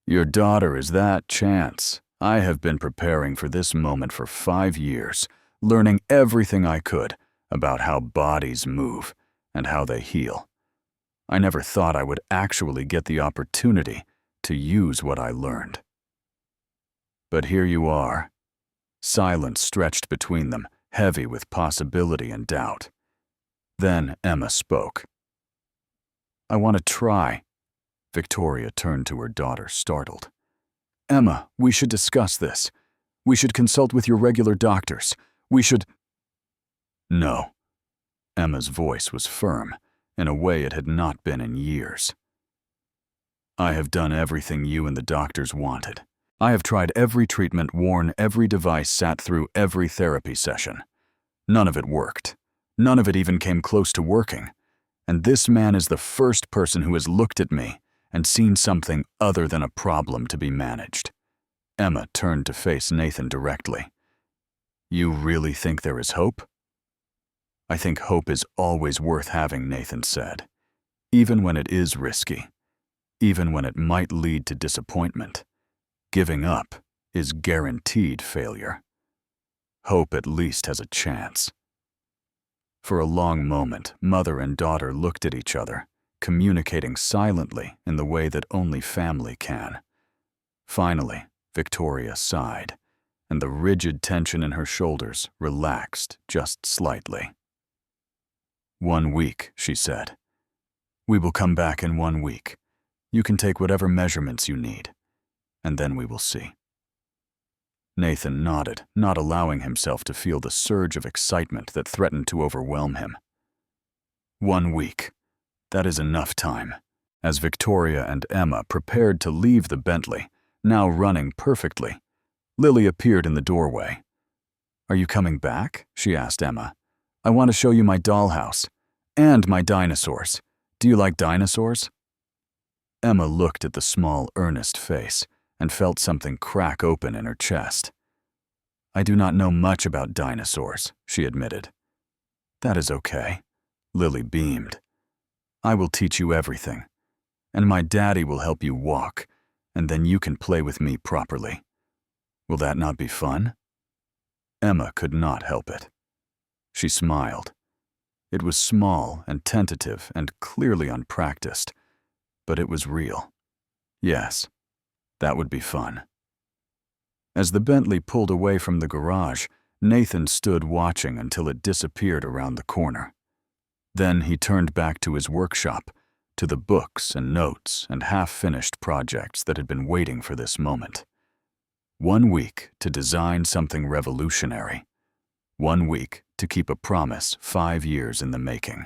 "Your daughter is that chance. I have been preparing for this moment for 5 years, learning everything I could about how bodies move and how they heal. I never thought I would actually get the opportunity to use what I learned." But here you are. Silence stretched between them, heavy with possibility and doubt. Then Emma spoke. "I want to try." Victoria turned to her daughter, startled. "Emma, we should discuss this. We should consult with your regular doctors. We should—" "No." Emma's voice was firm, in a way it had not been in years. "I have done everything you and the doctors wanted. I have tried every treatment, worn every device, sat through every therapy session. None of it worked. None of it even came close to working. And this man is the first person who has looked at me and seen something other than a problem to be managed." Emma turned to face Nathan directly. "You really think there is hope?" "I think hope is always worth having," Nathan said. "Even when it is risky. Even when it might lead to disappointment. Giving up is guaranteed failure. Hope at least has a chance." For a long moment, mother and daughter looked at each other, communicating silently in the way that only family can. Finally, Victoria sighed, and the rigid tension in her shoulders relaxed just slightly. "1 week," she said. "We will come back in 1 week. You can take whatever measurements you need, and then we will see." Nathan nodded, not allowing himself to feel the surge of excitement that threatened to overwhelm him. 1 week. That is enough time. As Victoria and Emma prepared to leave the Bentley, now running perfectly, Lily appeared in the doorway. "Are you coming back?" she asked Emma. "I want to show you my dollhouse. And my dinosaurs. Do you like dinosaurs?" Emma looked at the small, earnest face and felt something crack open in her chest. "I do not know much about dinosaurs," she admitted. "That is okay," Lily beamed. "I will teach you everything. And my daddy will help you walk, and then you can play with me properly. Will that not be fun?" Emma could not help it. She smiled. It was small and tentative and clearly unpracticed, but it was real. Yes, that would be fun. As the Bentley pulled away from the garage, Nathan stood watching until it disappeared around the corner. Then he turned back to his workshop, to the books and notes and half-finished projects that had been waiting for this moment. 1 week to design something revolutionary. 1 week to keep a promise 5 years in the making.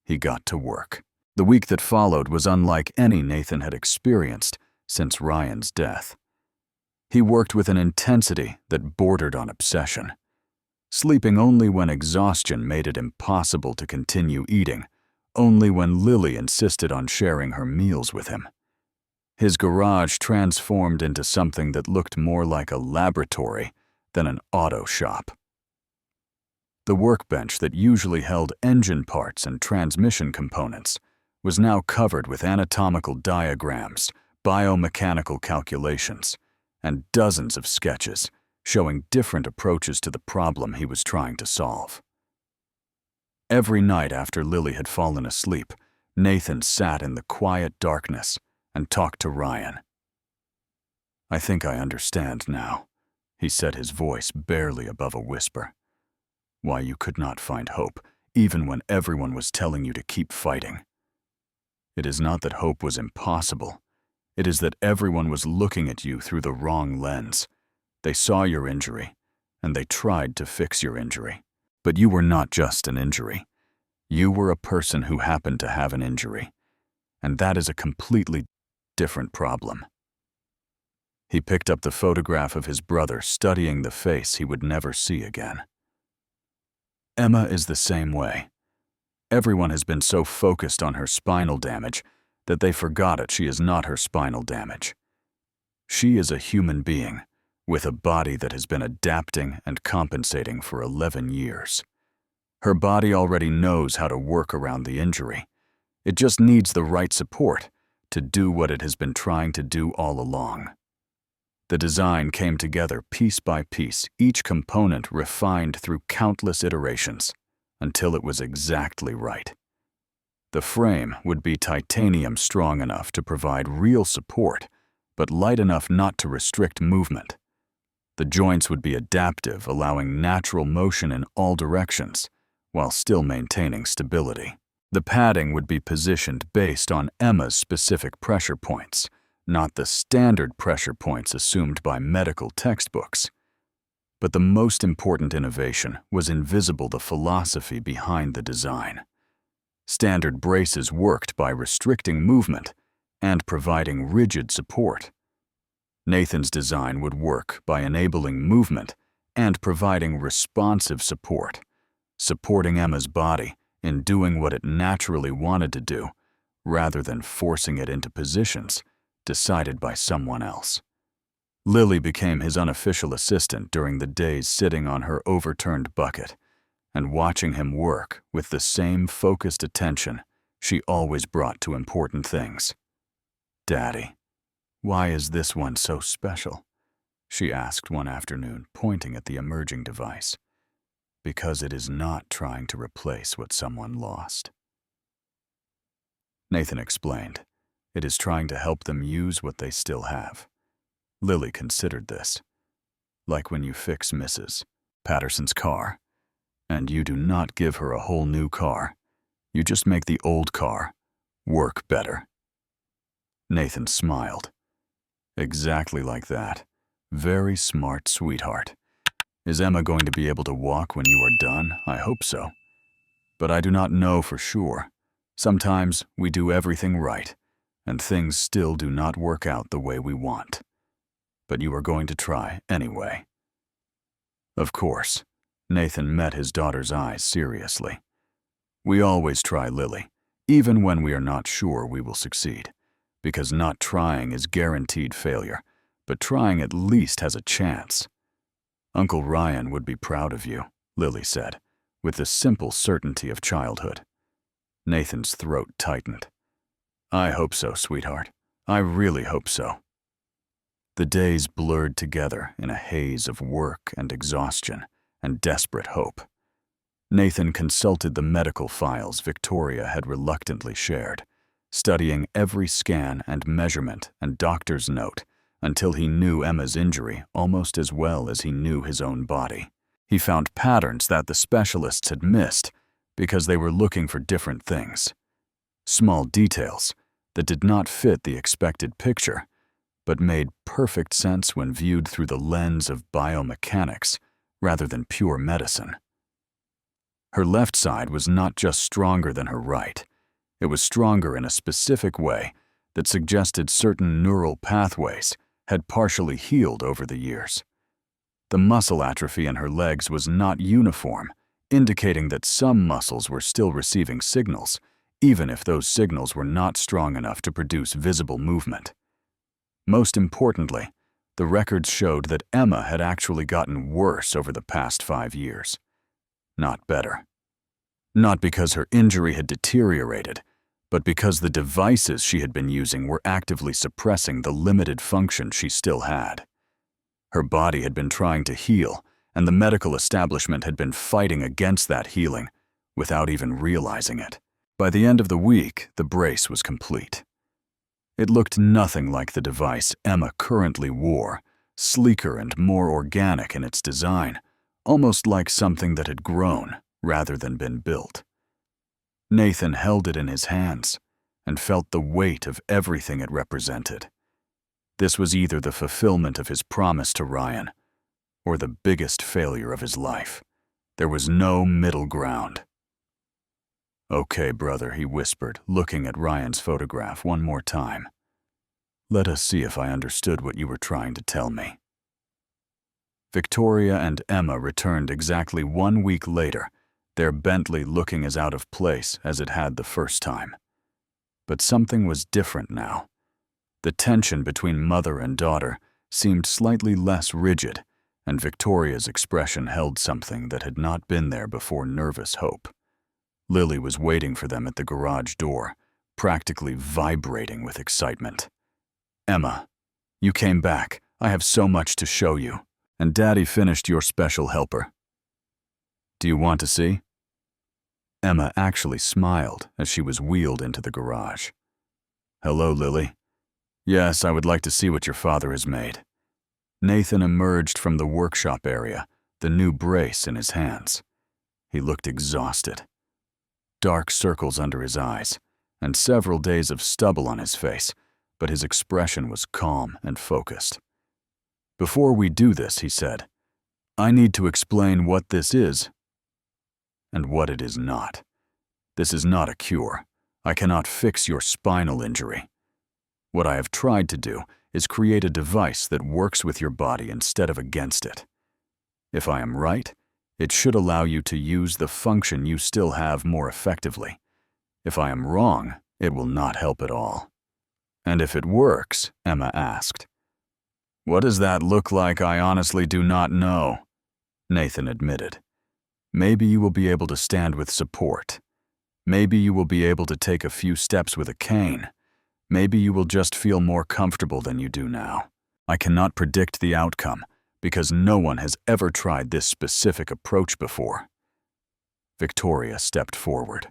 He got to work. The week that followed was unlike any Nathan had experienced since Ryan's death. He worked with an intensity that bordered on obsession. Sleeping only when exhaustion made it impossible to continue eating, only when Lily insisted on sharing her meals with him. His garage transformed into something that looked more like a laboratory than an auto shop. The workbench that usually held engine parts and transmission components was now covered with anatomical diagrams, biomechanical calculations, and dozens of sketches showing different approaches to the problem he was trying to solve. Every night after Lily had fallen asleep, Nathan sat in the quiet darkness and talked to Ryan. "I think I understand now," he said, his voice barely above a whisper. "Why you could not find hope, even when everyone was telling you to keep fighting. It is not that hope was impossible. It is that everyone was looking at you through the wrong lens. They saw your injury, and they tried to fix your injury. But you were not just an injury. You were a person who happened to have an injury, and that is a completely different problem." He picked up the photograph of his brother studying the face he would never see again. Emma is the same way. Everyone has been so focused on her spinal damage that they forgot it. She is not her spinal damage. She is a human being with a body that has been adapting and compensating for 11 years. Her body already knows how to work around the injury. It just needs the right support to do what it has been trying to do all along. The design came together piece by piece, each component refined through countless iterations, until it was exactly right. The frame would be titanium strong enough to provide real support, but light enough not to restrict movement. The joints would be adaptive, allowing natural motion in all directions, while still maintaining stability. The padding would be positioned based on Emma's specific pressure points, not the standard pressure points assumed by medical textbooks. But the most important innovation was invisible: the philosophy behind the design. Standard braces worked by restricting movement and providing rigid support. Nathan's design would work by enabling movement and providing responsive support, supporting Emma's body in doing what it naturally wanted to do, rather than forcing it into positions decided by someone else. Lily became his unofficial assistant during the days, sitting on her overturned bucket and watching him work with the same focused attention she always brought to important things. "Daddy, why is this one so special?" she asked one afternoon, pointing at the emerging device. "Because it is not trying to replace what someone lost." Nathan explained, "It is trying to help them use what they still have." Lily considered this. Like when you fix Mrs. Patterson's car, and you do not give her a whole new car. You just make the old car work better. Nathan smiled. Exactly like that. Very smart, sweetheart. Is Emma going to be able to walk when you are done? I hope so. But I do not know for sure. Sometimes we do everything right, and things still do not work out the way we want. But you are going to try anyway. Of course, Nathan met his daughter's eyes seriously. We always try, Lily, even when we are not sure we will succeed, because not trying is guaranteed failure, but trying at least has a chance. Uncle Ryan would be proud of you, Lily said, with the simple certainty of childhood. Nathan's throat tightened. I hope so, sweetheart. I really hope so. The days blurred together in a haze of work and exhaustion and desperate hope. Nathan consulted the medical files Victoria had reluctantly shared, studying every scan and measurement and doctor's note until he knew Emma's injury almost as well as he knew his own body. He found patterns that the specialists had missed because they were looking for different things. Small details that did not fit the expected picture, but made perfect sense when viewed through the lens of biomechanics rather than pure medicine. Her left side was not just stronger than her right. It was stronger in a specific way that suggested certain neural pathways had partially healed over the years. The muscle atrophy in her legs was not uniform, indicating that some muscles were still receiving signals, even if those signals were not strong enough to produce visible movement. Most importantly, the records showed that Emma had actually gotten worse over the past 5 years. Not better. Not because her injury had deteriorated, but because the devices she had been using were actively suppressing the limited function she still had. Her body had been trying to heal, and the medical establishment had been fighting against that healing without even realizing it. By the end of the week, the brace was complete. It looked nothing like the device Emma currently wore, sleeker and more organic in its design, almost like something that had grown rather than been built. Nathan held it in his hands and felt the weight of everything it represented. This was either the fulfillment of his promise to Ryan or the biggest failure of his life. There was no middle ground. Okay, brother, he whispered, looking at Ryan's photograph one more time. Let us see if I understood what you were trying to tell me. Victoria and Emma returned exactly 1 week later, their Bentley looking as out of place as it had the first time. But something was different now. The tension between mother and daughter seemed slightly less rigid, and Victoria's expression held something that had not been there before: nervous hope. Lily was waiting for them at the garage door, practically vibrating with excitement. Emma, you came back. I have so much to show you. And Daddy finished your special helper. Do you want to see? Emma actually smiled as she was wheeled into the garage. Hello, Lily. Yes, I would like to see what your father has made. Nathan emerged from the workshop area, the new brace in his hands. He looked exhausted. Dark circles under his eyes, and several days of stubble on his face, but his expression was calm and focused. Before we do this, he said, I need to explain what this is and what it is not. This is not a cure. I cannot fix your spinal injury. What I have tried to do is create a device that works with your body instead of against it. If I am right, it should allow you to use the function you still have more effectively. If I am wrong, it will not help at all. And if it works, Emma asked. What does that look like? I honestly do not know, Nathan admitted. Maybe you will be able to stand with support. Maybe you will be able to take a few steps with a cane. Maybe you will just feel more comfortable than you do now. I cannot predict the outcome because no one has ever tried this specific approach before. Victoria stepped forward.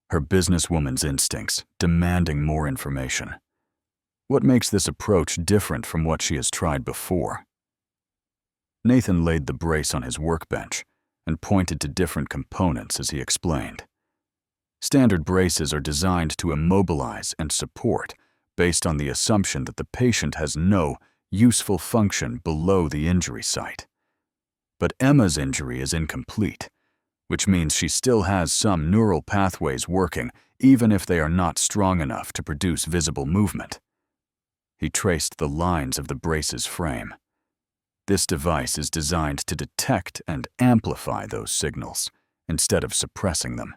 Her businesswoman's instincts demanding more information. What makes this approach different from what she has tried before? Nathan laid the brace on his workbench and pointed to different components as he explained. Standard braces are designed to immobilize and support, based on the assumption that the patient has no useful function below the injury site. But Emma's injury is incomplete, which means she still has some neural pathways working even if they are not strong enough to produce visible movement. He traced the lines of the brace's frame. This device is designed to detect and amplify those signals instead of suppressing them.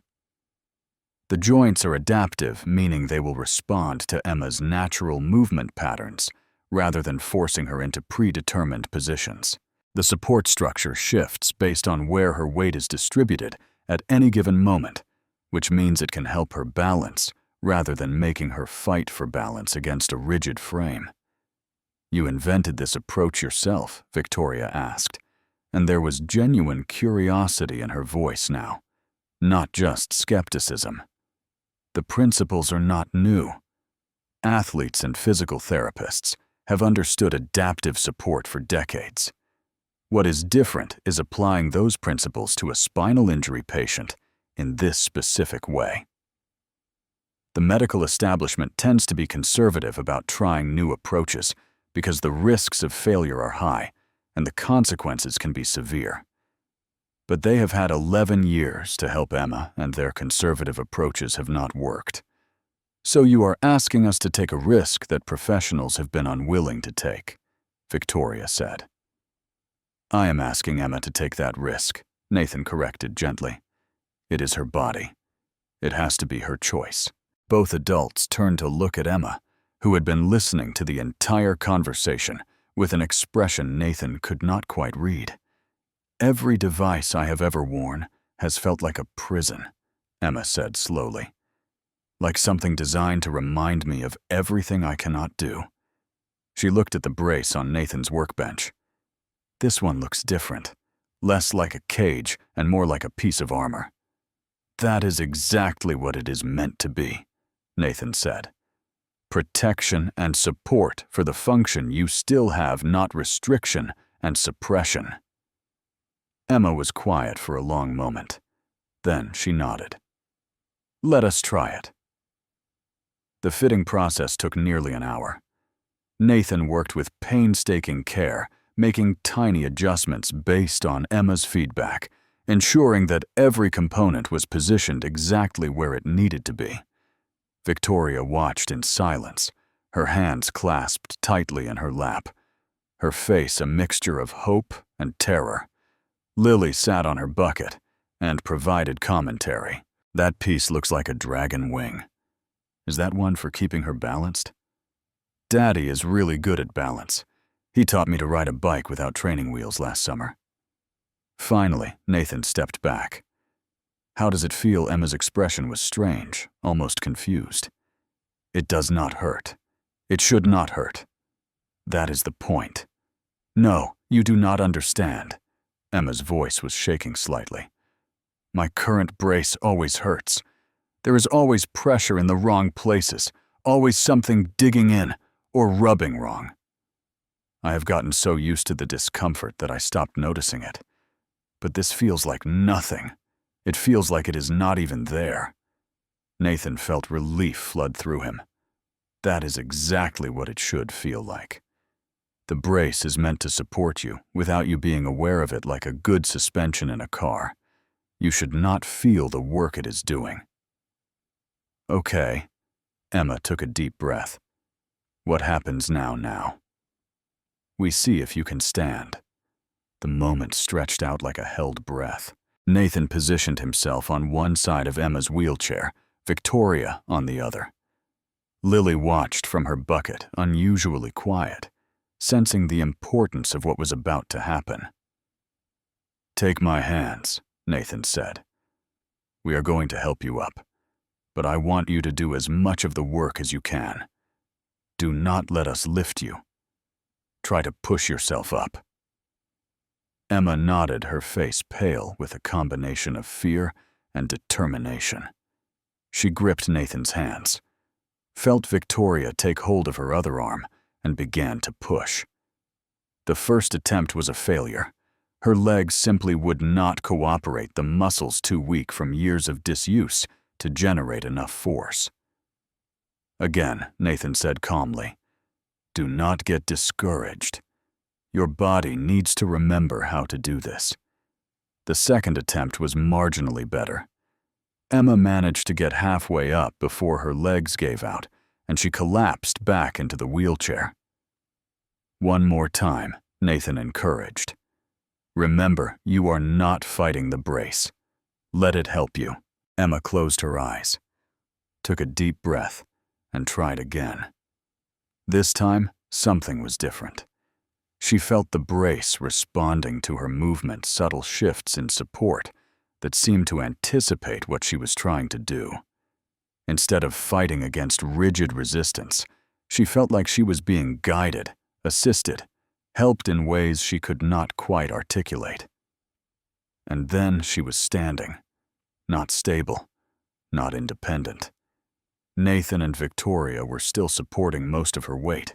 The joints are adaptive, meaning they will respond to Emma's natural movement patterns rather than forcing her into predetermined positions. The support structure shifts based on where her weight is distributed at any given moment, which means it can help her balance rather than making her fight for balance against a rigid frame. "You invented this approach yourself?" Victoria asked, and there was genuine curiosity in her voice now, not just skepticism. The principles are not new. Athletes and physical therapists have understood adaptive support for decades. What is different is applying those principles to a spinal injury patient in this specific way. The medical establishment tends to be conservative about trying new approaches because the risks of failure are high and the consequences can be severe. But they have had 11 years to help Emma, and their conservative approaches have not worked. "So you are asking us to take a risk that professionals have been unwilling to take," Victoria said. "I am asking Emma to take that risk," Nathan corrected gently. "It is her body. It has to be her choice." Both adults turned to look at Emma, who had been listening to the entire conversation with an expression Nathan could not quite read. "Every device I have ever worn has felt like a prison," Emma said slowly. "Like something designed to remind me of everything I cannot do." She looked at the brace on Nathan's workbench. "This one looks different, less like a cage and more like a piece of armor." "That is exactly what it is meant to be," Nathan said. "Protection and support for the function you still have, not restriction and suppression." Emma was quiet for a long moment. Then she nodded. "Let us try it." The fitting process took nearly an hour. Nathan worked with painstaking care, making tiny adjustments based on Emma's feedback, ensuring that every component was positioned exactly where it needed to be. Victoria watched in silence, her hands clasped tightly in her lap, her face a mixture of hope and terror. Lily sat on her bucket and provided commentary. "That piece looks like a dragon wing. Is that one for keeping her balanced? Daddy is really good at balance. He taught me to ride a bike without training wheels last summer." Finally, Nathan stepped back. "How does it feel?" Emma's expression was strange, almost confused. "It does not hurt. It should not hurt. That is the point." "No, you do not understand." Emma's voice was shaking slightly. "My current brace always hurts. There is always pressure in the wrong places, always something digging in or rubbing wrong. I have gotten so used to the discomfort that I stopped noticing it. But this feels like nothing. It feels like it is not even there." Nathan felt relief flood through him. That is exactly what it should feel like. The brace is meant to support you without you being aware of it, like a good suspension in a car. You should not feel the work it is doing. "Okay." Emma took a deep breath. "What happens now?" "We see if you can stand." The moment stretched out like a held breath. Nathan positioned himself on one side of Emma's wheelchair, Victoria on the other. Lily watched from her bucket, unusually quiet, sensing the importance of what was about to happen. "Take my hands," Nathan said. "We are going to help you up, but I want you to do as much of the work as you can. Do not let us lift you. Try to push yourself up." Emma nodded, her face pale with a combination of fear and determination. She gripped Nathan's hands, felt Victoria take hold of her other arm, and began to push. The first attempt was a failure. Her legs simply would not cooperate, the muscles too weak from years of disuse to generate enough force. Again, Nathan said calmly, "Do not get discouraged. Your body needs to remember how to do this." The second attempt was marginally better. Emma managed to get halfway up before her legs gave out, and she collapsed back into the wheelchair. "One more time," Nathan encouraged. "Remember, you are not fighting the brace. Let it help you." Emma closed her eyes, took a deep breath, and tried again. This time, something was different. She felt the brace responding to her movement's subtle shifts in support that seemed to anticipate what she was trying to do. Instead of fighting against rigid resistance, she felt like she was being guided, assisted, helped in ways she could not quite articulate. And then she was standing, not stable, not independent. Nathan and Victoria were still supporting most of her weight,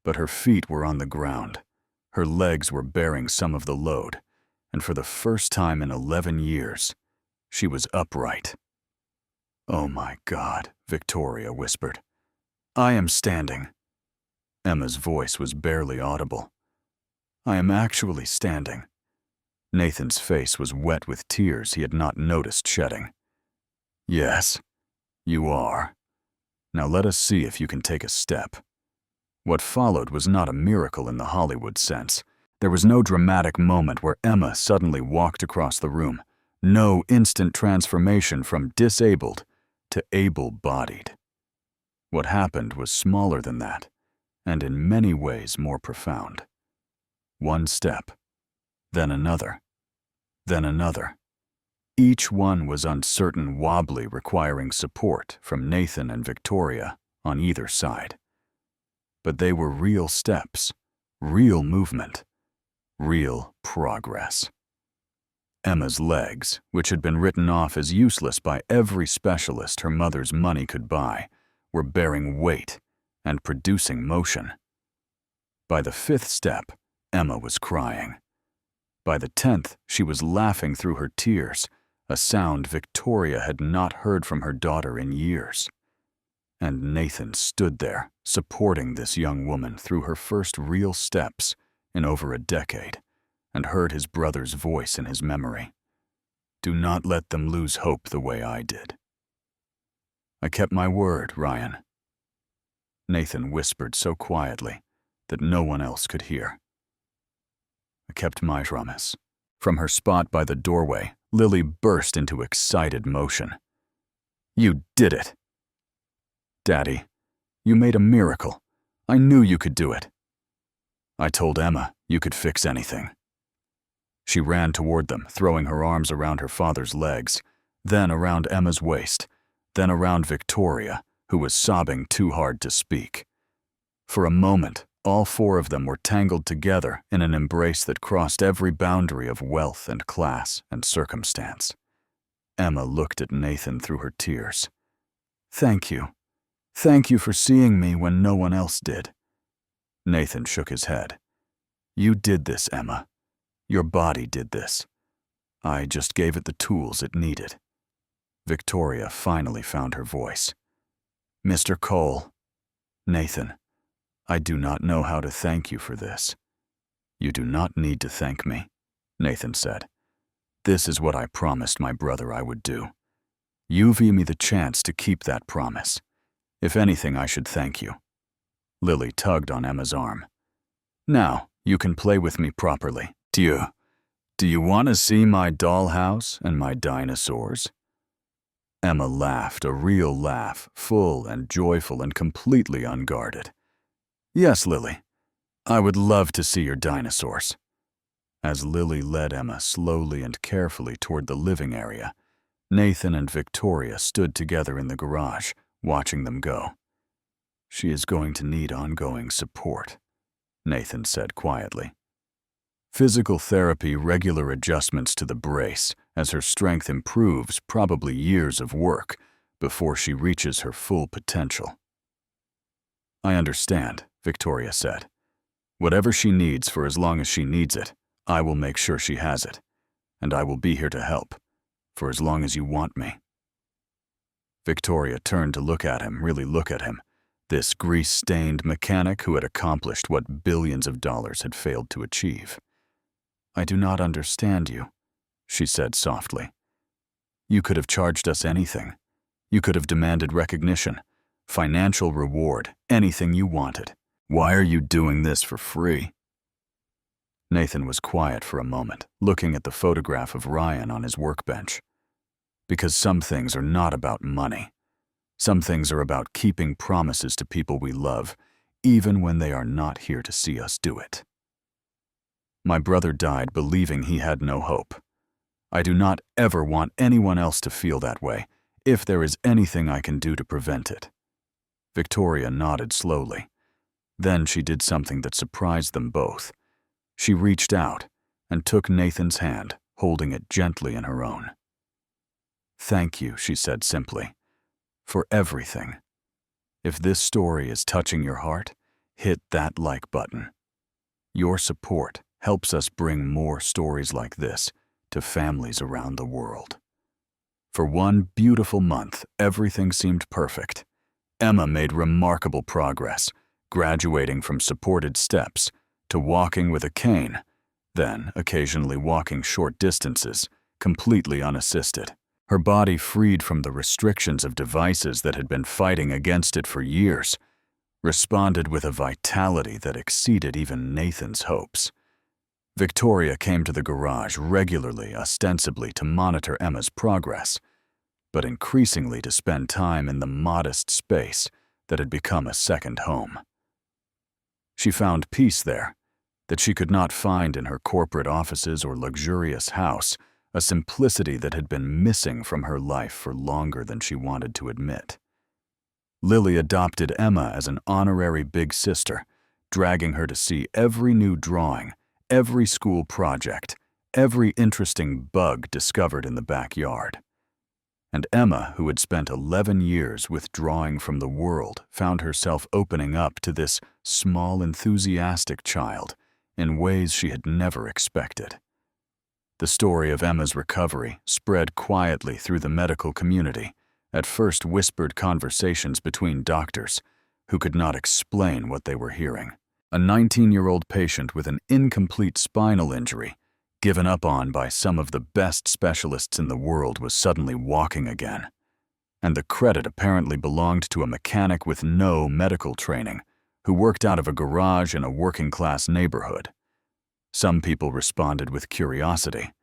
but her feet were on the ground. Her legs were bearing some of the load, and for the first time in 11 years, she was upright. "Oh my God," Victoria whispered. "I am standing." Emma's voice was barely audible. "I am actually standing." Nathan's face was wet with tears he had not noticed shedding. "Yes, you are. Now let us see if you can take a step." What followed was not a miracle in the Hollywood sense. There was no dramatic moment where Emma suddenly walked across the room, no instant transformation from disabled to able-bodied. What happened was smaller than that, and in many ways more profound. One step, then another, then another. Each one was uncertain, wobbly, requiring support from Nathan and Victoria on either side. But they were real steps, real movement, real progress. Emma's legs, which had been written off as useless by every specialist her mother's money could buy, were bearing weight and producing motion. By the 5th step, Emma was crying. By the 10th, she was laughing through her tears, a sound Victoria had not heard from her daughter in years. And Nathan stood there, supporting this young woman through her first real steps in over a decade, and heard his brother's voice in his memory. "Do not let them lose hope the way I did." "I kept my word, Ryan," Nathan whispered so quietly that no one else could hear. "I kept my promise." From her spot by the doorway, Lily burst into excited motion. "You did it!" "Daddy, you made a miracle. I knew you could do it." "I told Emma you could fix anything." She ran toward them, throwing her arms around her father's legs, then around Emma's waist, then around Victoria, who was sobbing too hard to speak. For a moment, all 4 of them were tangled together in an embrace that crossed every boundary of wealth and class and circumstance. Emma looked at Nathan through her tears. "Thank you. Thank you for seeing me when no one else did." Nathan shook his head. "You did this, Emma. Your body did this. I just gave it the tools it needed." Victoria finally found her voice. "Mr. Cole, Nathan, I do not know how to thank you for this." "You do not need to thank me," Nathan said. "This is what I promised my brother I would do. You gave me the chance to keep that promise. If anything, I should thank you." Lily tugged on Emma's arm. "Now, you can play with me properly. Do you want to see my dollhouse and my dinosaurs?" Emma laughed, a real laugh, full and joyful and completely unguarded. "Yes, Lily. I would love to see your dinosaurs." As Lily led Emma slowly and carefully toward the living area, Nathan and Victoria stood together in the garage, watching them go. "She is going to need ongoing support," Nathan said quietly. "Physical therapy, regular adjustments to the brace, as her strength improves, probably years of work before she reaches her full potential." "I understand," Victoria said. "Whatever she needs for as long as she needs it, I will make sure she has it, and I will be here to help, for as long as you want me." Victoria turned to look at him, really look at him, this grease-stained mechanic who had accomplished what billions of dollars had failed to achieve. "I do not understand you," she said softly. "You could have charged us anything. You could have demanded recognition, financial reward, anything you wanted. Why are you doing this for free?" Nathan was quiet for a moment, looking at the photograph of Ryan on his workbench. Because some things are not about money. Some things are about keeping promises to people we love, even when they are not here to see us do it. My brother died believing he had no hope. I do not ever want anyone else to feel that way, if there is anything I can do to prevent it. Victoria nodded slowly. Then she did something that surprised them both. She reached out and took Nathan's hand, holding it gently in her own. "Thank you," she said simply, "for everything. If this story is touching your heart, hit that like button. Your support helps us bring more stories like this to families around the world." For one beautiful month, everything seemed perfect. Emma made remarkable progress, graduating from supported steps to walking with a cane, then occasionally walking short distances, completely unassisted. Her body, freed from the restrictions of devices that had been fighting against it for years, responded with a vitality that exceeded even Nathan's hopes. Victoria came to the garage regularly, ostensibly to monitor Emma's progress, but increasingly to spend time in the modest space that had become a second home. She found peace there that she could not find in her corporate offices or luxurious house, a simplicity that had been missing from her life for longer than she wanted to admit. Lily adopted Emma as an honorary big sister, dragging her to see every new drawing, every school project, every interesting bug discovered in the backyard. And Emma, who had spent 11 years withdrawing from the world, found herself opening up to this small, enthusiastic child in ways she had never expected. The story of Emma's recovery spread quietly through the medical community, at first whispered conversations between doctors who could not explain what they were hearing. A 19-year-old patient with an incomplete spinal injury, given up on by some of the best specialists in the world, was suddenly walking again. And the credit apparently belonged to a mechanic with no medical training, who worked out of a garage in a working-class neighborhood. Some people responded with curiosity,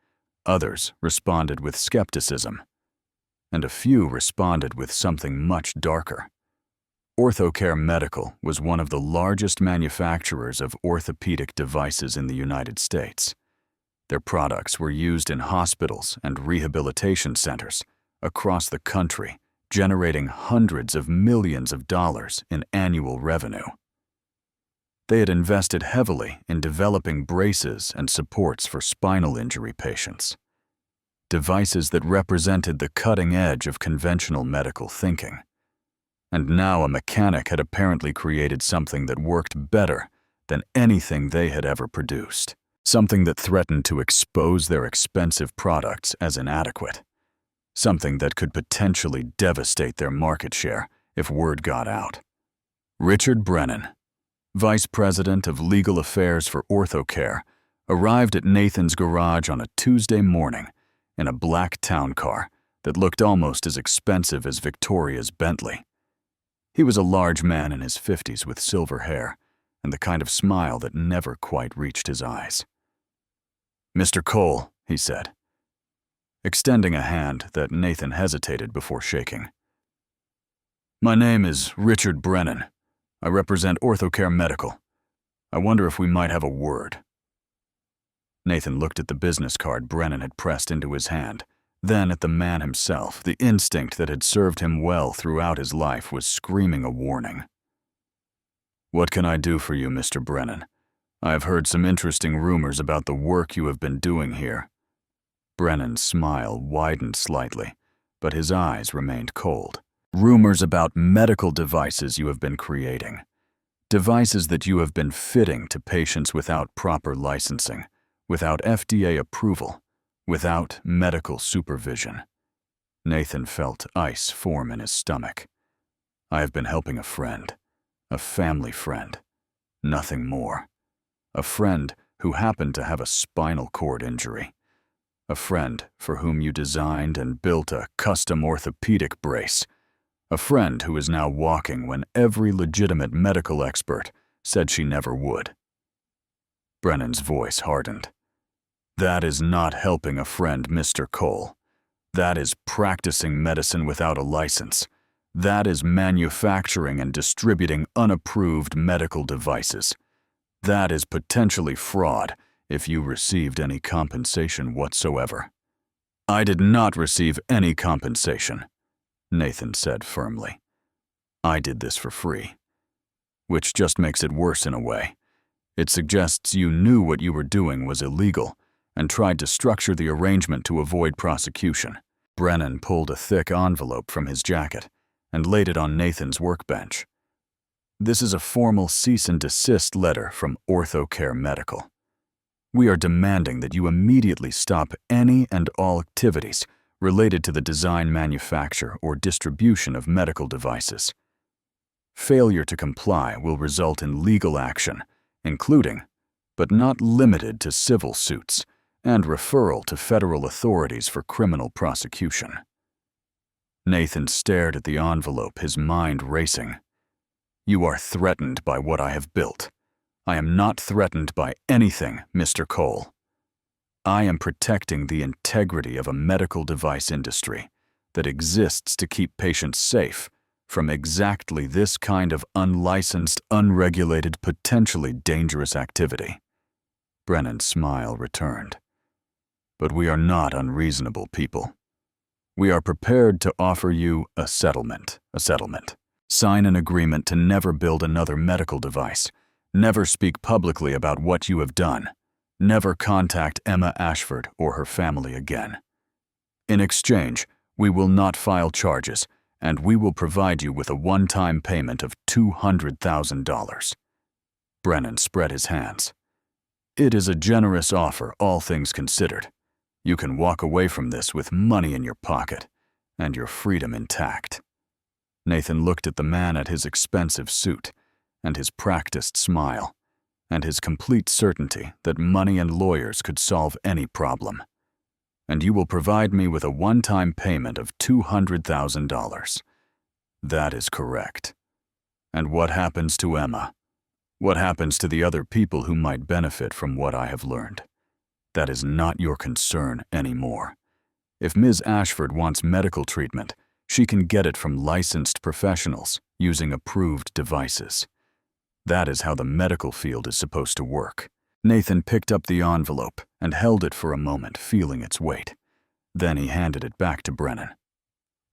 others responded with skepticism, and a few responded with something much darker. OrthoCare Medical was one of the largest manufacturers of orthopedic devices in the United States. Their products were used in hospitals and rehabilitation centers across the country, generating hundreds of millions of dollars in annual revenue. They had invested heavily in developing braces and supports for spinal injury patients, devices that represented the cutting edge of conventional medical thinking. And now a mechanic had apparently created something that worked better than anything they had ever produced, something that threatened to expose their expensive products as inadequate, something that could potentially devastate their market share if word got out. Richard Brennan, Vice President of Legal Affairs for OrthoCare, arrived at Nathan's garage on a Tuesday morning in a black town car that looked almost as expensive as Victoria's Bentley. He was a large man in his 50s with silver hair and the kind of smile that never quite reached his eyes. "Mr. Cole," he said, extending a hand that Nathan hesitated before shaking. "My name is Richard Brennan. I represent OrthoCare Medical. I wonder if we might have a word." Nathan looked at the business card Brennan had pressed into his hand, then at the man himself. The instinct that had served him well throughout his life was screaming a warning. "What can I do for you, Mr. Brennan? I have heard some interesting rumors about the work you have been doing here." Brennan's smile widened slightly, but his eyes remained cold. "Rumors about medical devices you have been creating. Devices that you have been fitting to patients without proper licensing, without FDA approval, without medical supervision." Nathan felt ice form in his stomach. "I have been helping a friend. A family friend. Nothing more. A friend who happened to have a spinal cord injury. A friend for whom you designed and built a custom orthopedic brace. A friend who is now walking when every legitimate medical expert said she never would. Brennan's voice hardened. That is not helping a friend, Mr. Cole. That is practicing medicine without a license. That is manufacturing and distributing unapproved medical devices. That is potentially fraud if you received any compensation whatsoever. I did not receive any compensation, Nathan said firmly. I did this for free. Which just makes it worse in a way. It suggests you knew what you were doing was illegal and tried to structure the arrangement to avoid prosecution. Brennan pulled a thick envelope from his jacket and laid it on Nathan's workbench. This is a formal cease and desist letter from OrthoCare Medical. We are demanding that you immediately stop any and all activities related to the design, manufacture, or distribution of medical devices. Failure to comply will result in legal action, including, but not limited to civil suits, and referral to federal authorities for criminal prosecution. Nathan stared at the envelope, his mind racing. You are threatened by what I have built. I am not threatened by anything, Mr. Cole. I am protecting the integrity of a medical device industry that exists to keep patients safe from exactly this kind of unlicensed, unregulated, potentially dangerous activity. Brennan's smile returned. But we are not unreasonable people. We are prepared to offer you a settlement. Sign an agreement to never build another medical device, never speak publicly about what you have done, never contact Emma Ashford or her family again. In exchange, we will not file charges, and we will provide you with a one-time payment of $200,000. Brennan spread his hands. It is a generous offer, all things considered. You can walk away from this with money in your pocket and your freedom intact. Nathan looked at the man at his expensive suit and his practiced smile and his complete certainty that money and lawyers could solve any problem. And you will provide me with a one-time payment of $200,000. That is correct. And what happens to Emma? What happens to the other people who might benefit from what I have learned? That is not your concern anymore. If Ms. Ashford wants medical treatment, she can get it from licensed professionals using approved devices. That is how the medical field is supposed to work. Nathan picked up the envelope and held it for a moment, feeling its weight. Then he handed it back to Brennan.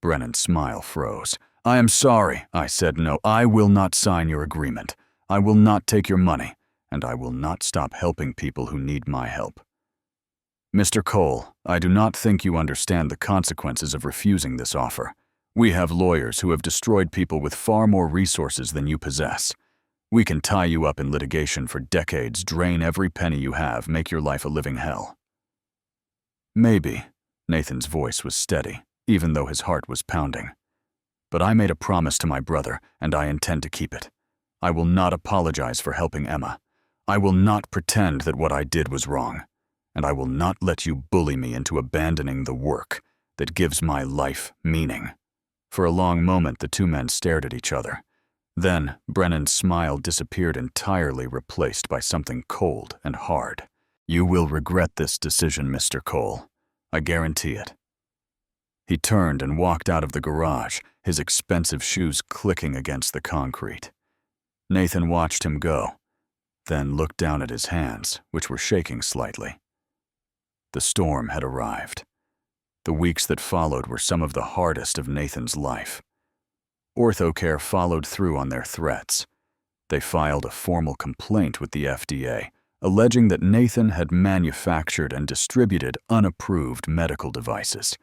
Brennan's smile froze. I am sorry, I said no. I will not sign your agreement. I will not take your money, and I will not stop helping people who need my help. Mr. Cole, I do not think you understand the consequences of refusing this offer. We have lawyers who have destroyed people with far more resources than you possess. We can tie you up in litigation for decades, drain every penny you have, make your life a living hell. Maybe. Nathan's voice was steady, even though his heart was pounding. But I made a promise to my brother, and I intend to keep it. I will not apologize for helping Emma. I will not pretend that what I did was wrong. And I will not let you bully me into abandoning the work that gives my life meaning. For a long moment, the two men stared at each other. Then, Brennan's smile disappeared entirely, replaced by something cold and hard. You will regret this decision, Mr. Cole. I guarantee it. He turned and walked out of the garage, his expensive shoes clicking against the concrete. Nathan watched him go, then looked down at his hands, which were shaking slightly. The storm had arrived. The weeks that followed were some of the hardest of Nathan's life. OrthoCare followed through on their threats. They filed a formal complaint with the FDA, alleging that Nathan had manufactured and distributed unapproved medical devices.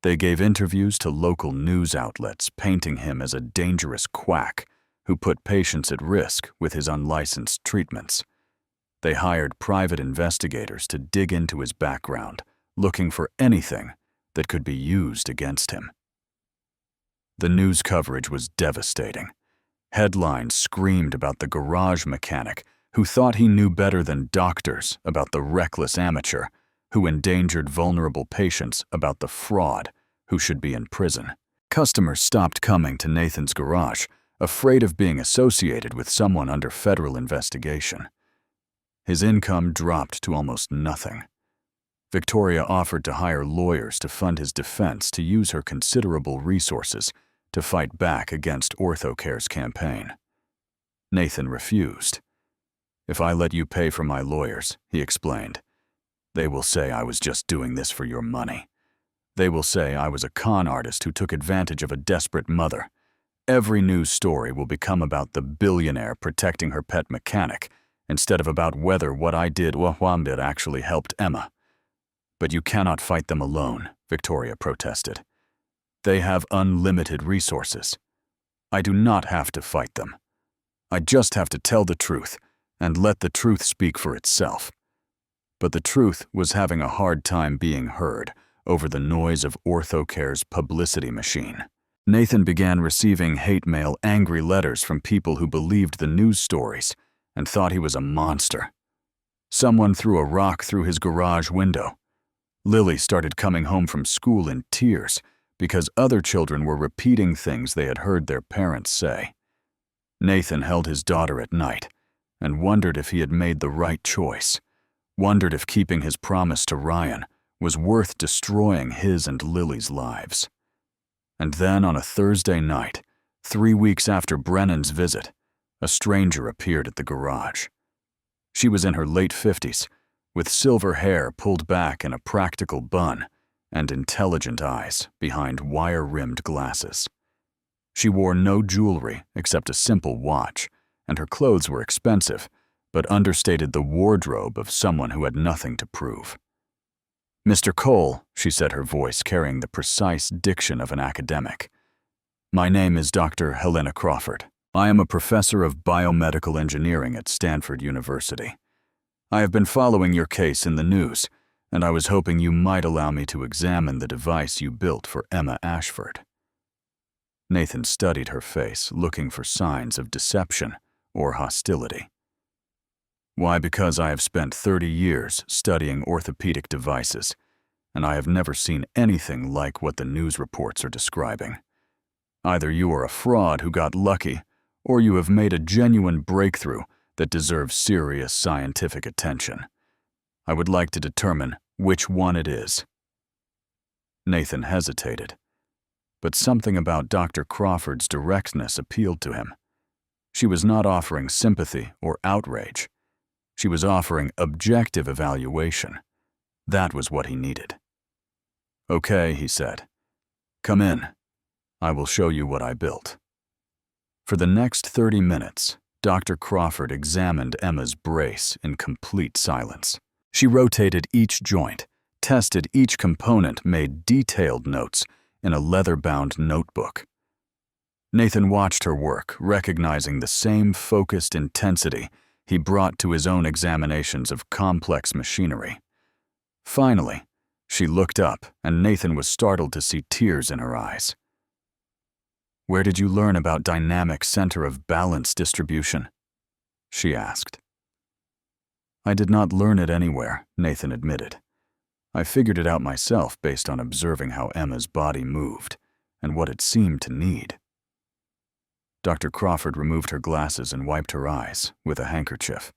They gave interviews to local news outlets, painting him as a dangerous quack who put patients at risk with his unlicensed treatments. They hired private investigators to dig into his background, looking for anything that could be used against him. The news coverage was devastating. Headlines screamed about the garage mechanic who thought he knew better than doctors about the reckless amateur who endangered vulnerable patients about the fraud who should be in prison. Customers stopped coming to Nathan's garage, afraid of being associated with someone under federal investigation. His income dropped to almost nothing. Victoria offered to hire lawyers to fund his defense to use her considerable resources to fight back against OrthoCare's campaign. Nathan refused. "If I let you pay for my lawyers," he explained, "they will say I was just doing this for your money. They will say I was a con artist who took advantage of a desperate mother. Every news story will become about the billionaire protecting her pet mechanic, instead of about whether what I did actually helped Emma." "But you cannot fight them alone," Victoria protested. "They have unlimited resources. I do not have to fight them. I just have to tell the truth and let the truth speak for itself." But the truth was having a hard time being heard over the noise of OrthoCare's publicity machine. Nathan began receiving hate mail, angry letters from people who believed the news stories and thought he was a monster. Someone threw a rock through his garage window. Lily started coming home from school in tears because other children were repeating things they had heard their parents say. Nathan held his daughter at night and wondered if he had made the right choice, wondered if keeping his promise to Ryan was worth destroying his and Lily's lives. And then on a Thursday night, 3 weeks after Brennan's visit, a stranger appeared at the garage. She was in her late 50s, with silver hair pulled back in a practical bun and intelligent eyes behind wire-rimmed glasses. She wore no jewelry except a simple watch, and her clothes were expensive, but understated the wardrobe of someone who had nothing to prove. "Mr. Cole," she said, her voice carrying the precise diction of an academic. "My name is Dr. Helena Crawford. I am a professor of biomedical engineering at Stanford University. I have been following your case in the news, and I was hoping you might allow me to examine the device you built for Emma Ashford." Nathan studied her face, looking for signs of deception or hostility. "Why, because I have spent 30 years studying orthopedic devices, and I have never seen anything like what the news reports are describing. Either you are a fraud who got lucky, or you have made a genuine breakthrough that deserves serious scientific attention. I would like to determine which one it is." Nathan hesitated, but something about Dr. Crawford's directness appealed to him. She was not offering sympathy or outrage. She was offering objective evaluation. That was what he needed. "Okay," he said. "Come in. I will show you what I built." For the next 30 minutes, Dr. Crawford examined Emma's brace in complete silence. She rotated each joint, tested each component, made detailed notes in a leather-bound notebook. Nathan watched her work, recognizing the same focused intensity he brought to his own examinations of complex machinery. Finally, she looked up, and Nathan was startled to see tears in her eyes. "Where did you learn about dynamic center of balance distribution?" she asked. "I did not learn it anywhere," Nathan admitted. "I figured it out myself based on observing how Emma's body moved and what it seemed to need." Dr. Crawford removed her glasses and wiped her eyes with a handkerchief.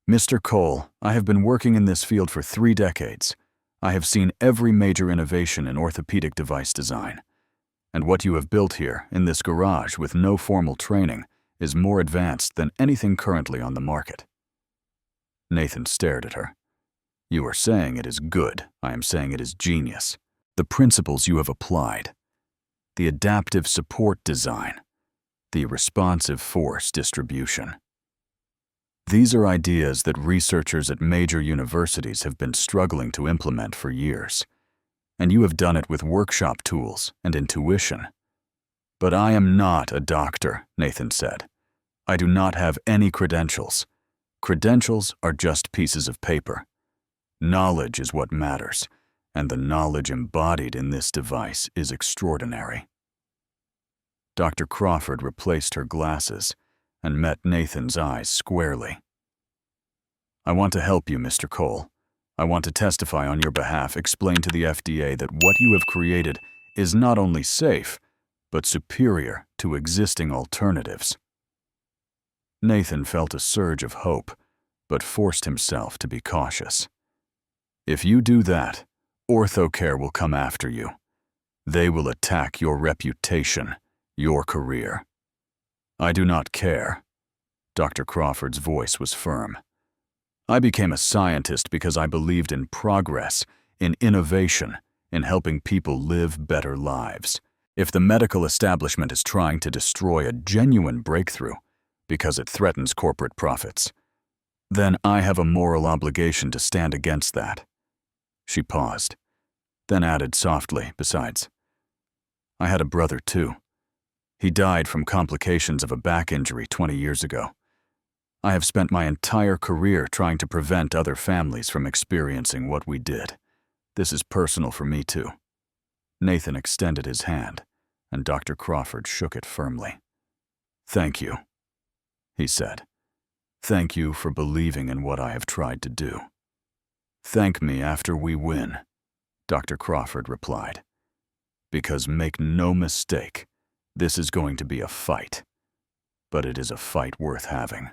"Mr. Cole, I have been working in this field for 3 decades. I have seen every major innovation in orthopedic device design. And what you have built here in this garage with no formal training is more advanced than anything currently on the market." Nathan stared at her. "You are saying it is good. I am saying it is genius. The principles you have applied, the adaptive support design, the responsive force distribution. These are ideas that researchers at major universities have been struggling to implement for years, and you have done it with workshop tools and intuition." "But I am not a doctor," Nathan said. "I do not have any credentials. Credentials are just pieces of paper. Knowledge is what matters, and the knowledge embodied in this device is extraordinary." Dr. Crawford replaced her glasses and met Nathan's eyes squarely. "I want to help you, Mr. Cole. I want to testify on your behalf, explain to the FDA that what you have created is not only safe, but superior to existing alternatives." Nathan felt a surge of hope, but forced himself to be cautious. "If you do that, OrthoCare will come after you. They will attack your reputation, your career." "I do not care." Dr. Crawford's voice was firm. "I became a scientist because I believed in progress, in innovation, in helping people live better lives. If the medical establishment is trying to destroy a genuine breakthrough because it threatens corporate profits, then I have a moral obligation to stand against that." She paused, then added softly, "Besides, I had a brother too. He died from complications of a back injury 20 years ago. I have spent my entire career trying to prevent other families from experiencing what we did. This is personal for me too." Nathan extended his hand, and Dr. Crawford shook it firmly. "Thank you," he said. "Thank you for believing in what I have tried to do." "Thank me after we win," Dr. Crawford replied. "Because make no mistake, this is going to be a fight. But it is a fight worth having."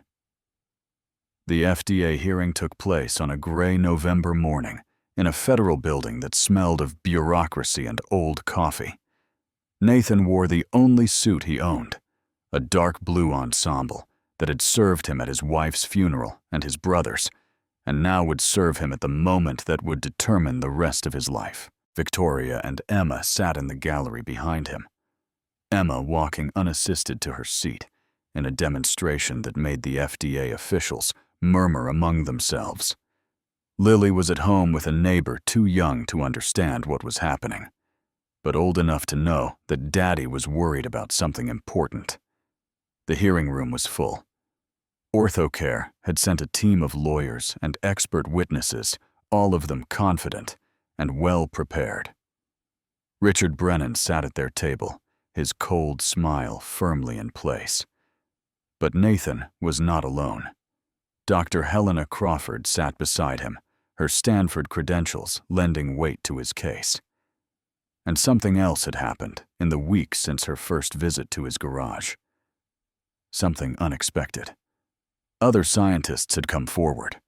The FDA hearing took place on a gray November morning in a federal building that smelled of bureaucracy and old coffee. Nathan wore the only suit he owned, a dark blue ensemble that had served him at his wife's funeral and his brother's, and now would serve him at the moment that would determine the rest of his life. Victoria and Emma sat in the gallery behind him, Emma walking unassisted to her seat in a demonstration that made the FDA officials murmur among themselves. Lily was at home with a neighbor too young to understand what was happening, but old enough to know that Daddy was worried about something important. The hearing room was full. OrthoCare had sent a team of lawyers and expert witnesses, all of them confident and well prepared. Richard Brennan sat at their table, his cold smile firmly in place. But Nathan was not alone. Dr. Helena Crawford sat beside him, her Stanford credentials lending weight to his case. And something else had happened in the weeks since her first visit to his garage. Something unexpected. Other scientists had come forward,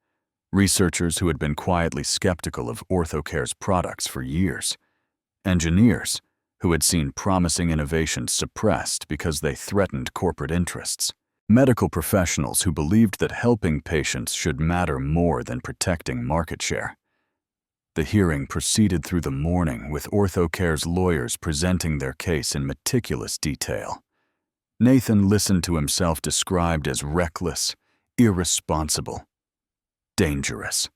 researchers who had been quietly skeptical of OrthoCare's products for years, engineers who had seen promising innovations suppressed because they threatened corporate interests, medical professionals who believed that helping patients should matter more than protecting market share. The hearing proceeded through the morning with OrthoCare's lawyers presenting their case in meticulous detail. Nathan listened to himself described as reckless, irresponsible, dangerous.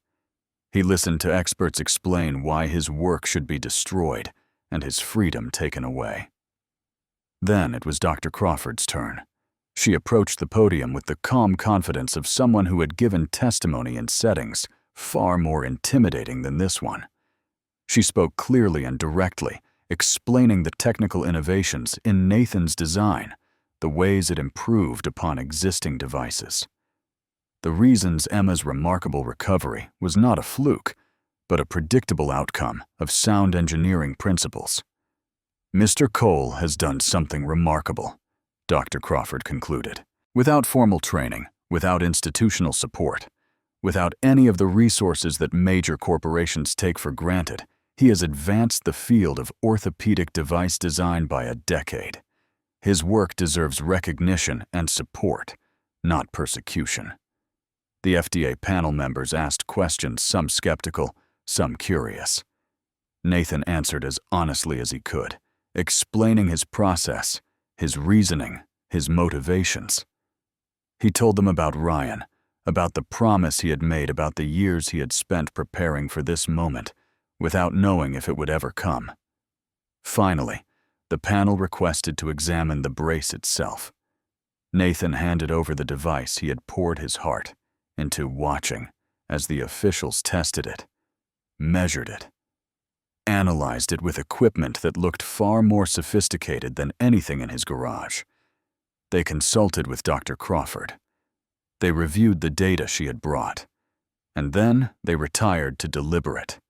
He listened to experts explain why his work should be destroyed and his freedom taken away. Then it was Dr. Crawford's turn. She approached the podium with the calm confidence of someone who had given testimony in settings far more intimidating than this one. She spoke clearly and directly, explaining the technical innovations in Nathan's design, the ways it improved upon existing devices. The reasons Emma's remarkable recovery was not a fluke, but a predictable outcome of sound engineering principles. "Mr. Cole has done something remarkable," Dr. Crawford concluded. "Without formal training, without institutional support, without any of the resources that major corporations take for granted, he has advanced the field of orthopedic device design by a decade. His work deserves recognition and support, not persecution." The FDA panel members asked questions, some skeptical, some curious. Nathan answered as honestly as he could, explaining his process, his reasoning, his motivations. He told them about Ryan, about the promise he had made, about the years he had spent preparing for this moment, without knowing if it would ever come. Finally, the panel requested to examine the brace itself. Nathan handed over the device he had poured his heart into, watching as the officials tested it, measured it, analyzed it with equipment that looked far more sophisticated than anything in his garage. They consulted with Dr. Crawford. They reviewed the data she had brought, and then they retired to deliberate.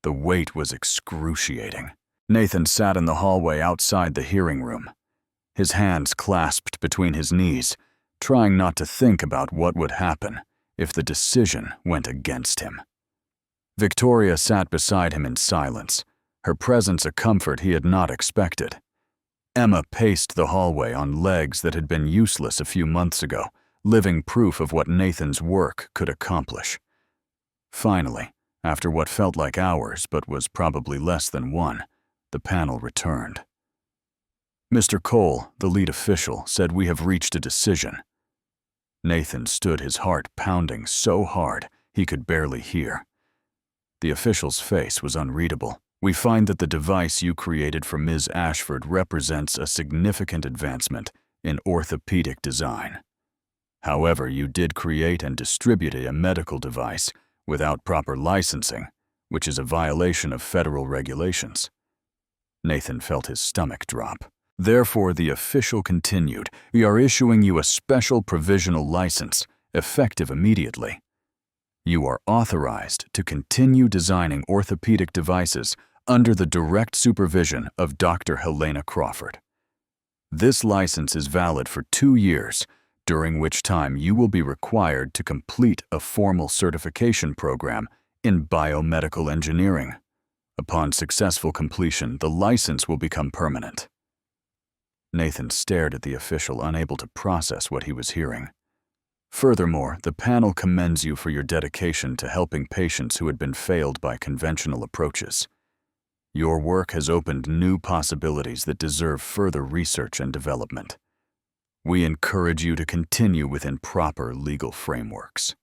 The wait was excruciating. Nathan sat in the hallway outside the hearing room, his hands clasped between his knees, trying not to think about what would happen if the decision went against him. Victoria sat beside him in silence, her presence a comfort he had not expected. Emma paced the hallway on legs that had been useless a few months ago, living proof of what Nathan's work could accomplish. Finally, after what felt like hours but was probably less than one, the panel returned. Mr. Cole, the lead official, said, "We have reached a decision." Nathan stood, his heart pounding so hard he could barely hear. The official's face was unreadable. "We find that the device you created for Ms. Ashford represents a significant advancement in orthopedic design. However, you did create and distribute a medical device without proper licensing, which is a violation of federal regulations." Nathan felt his stomach drop. "Therefore," the official continued, "we are issuing you a special provisional license, effective immediately. You are authorized to continue designing orthopedic devices under the direct supervision of Dr. Helena Crawford. This license is valid for 2 years, during which time you will be required to complete a formal certification program in biomedical engineering. Upon successful completion, the license will become permanent." Nathan stared at the official, unable to process what he was hearing. "Furthermore, the panel commends you for your dedication to helping patients who had been failed by conventional approaches. Your work has opened new possibilities that deserve further research and development. We encourage you to continue within proper legal frameworks."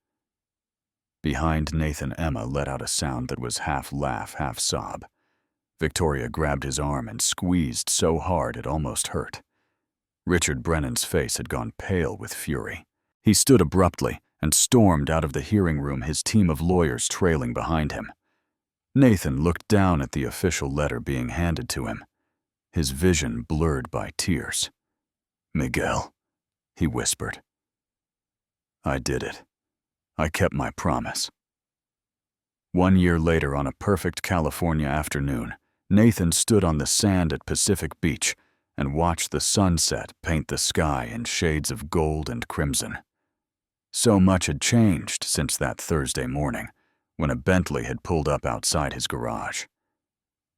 Behind Nathan, Emma let out a sound that was half laugh, half sob. Victoria grabbed his arm and squeezed so hard it almost hurt. Richard Brennan's face had gone pale with fury. He stood abruptly and stormed out of the hearing room, his team of lawyers trailing behind him. Nathan looked down at the official letter being handed to him, his vision blurred by tears. "Miguel," he whispered. "I did it. I kept my promise." 1 year later, on a perfect California afternoon, Nathan stood on the sand at Pacific Beach and watched the sunset paint the sky in shades of gold and crimson. So much had changed since that Thursday morning, when a Bentley had pulled up outside his garage.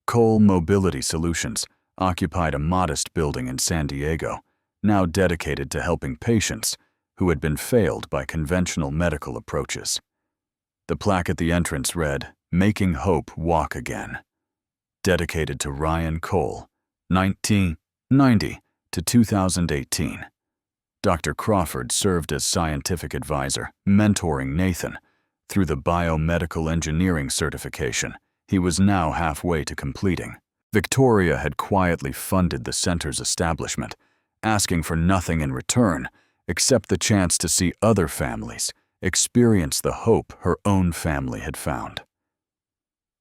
Cole Mobility Solutions occupied a modest building in San Diego, now dedicated to helping patients who had been failed by conventional medical approaches. The plaque at the entrance read, "Making Hope Walk Again," dedicated to Ryan Cole, 1990 to 2018. Dr. Crawford served as scientific advisor, mentoring Nathan through the biomedical engineering certification he was now halfway to completing. Victoria had quietly funded the center's establishment, asking for nothing in return except the chance to see other families experience the hope her own family had found.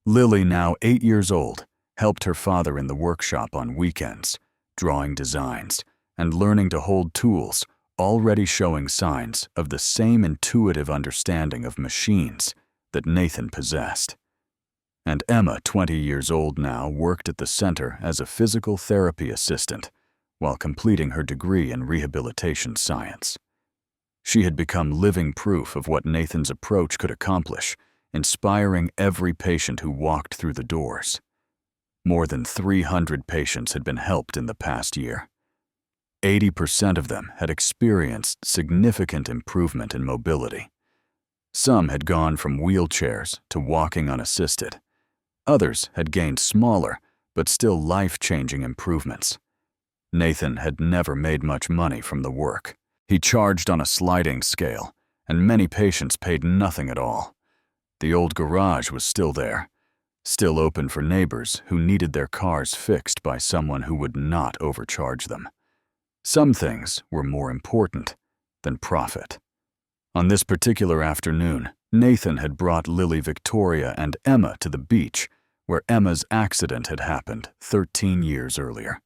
Lily, now 8 years old, helped her father in the workshop on weekends, drawing designs and learning to hold tools, already showing signs of the same intuitive understanding of machines that Nathan possessed. And Emma, 20 years old now, worked at the center as a physical therapy assistant while completing her degree in rehabilitation science. She had become living proof of what Nathan's approach could accomplish, inspiring every patient who walked through the doors. More than 300 patients had been helped in the past year. 80% of them had experienced significant improvement in mobility. Some had gone from wheelchairs to walking unassisted. Others had gained smaller, but still life-changing improvements. Nathan had never made much money from the work. He charged on a sliding scale, and many patients paid nothing at all. The old garage was still there, still open for neighbors who needed their cars fixed by someone who would not overcharge them. Some things were more important than profit. On this particular afternoon, Nathan had brought Lily, Victoria, and Emma to the beach, where Emma's accident had happened 13 years earlier.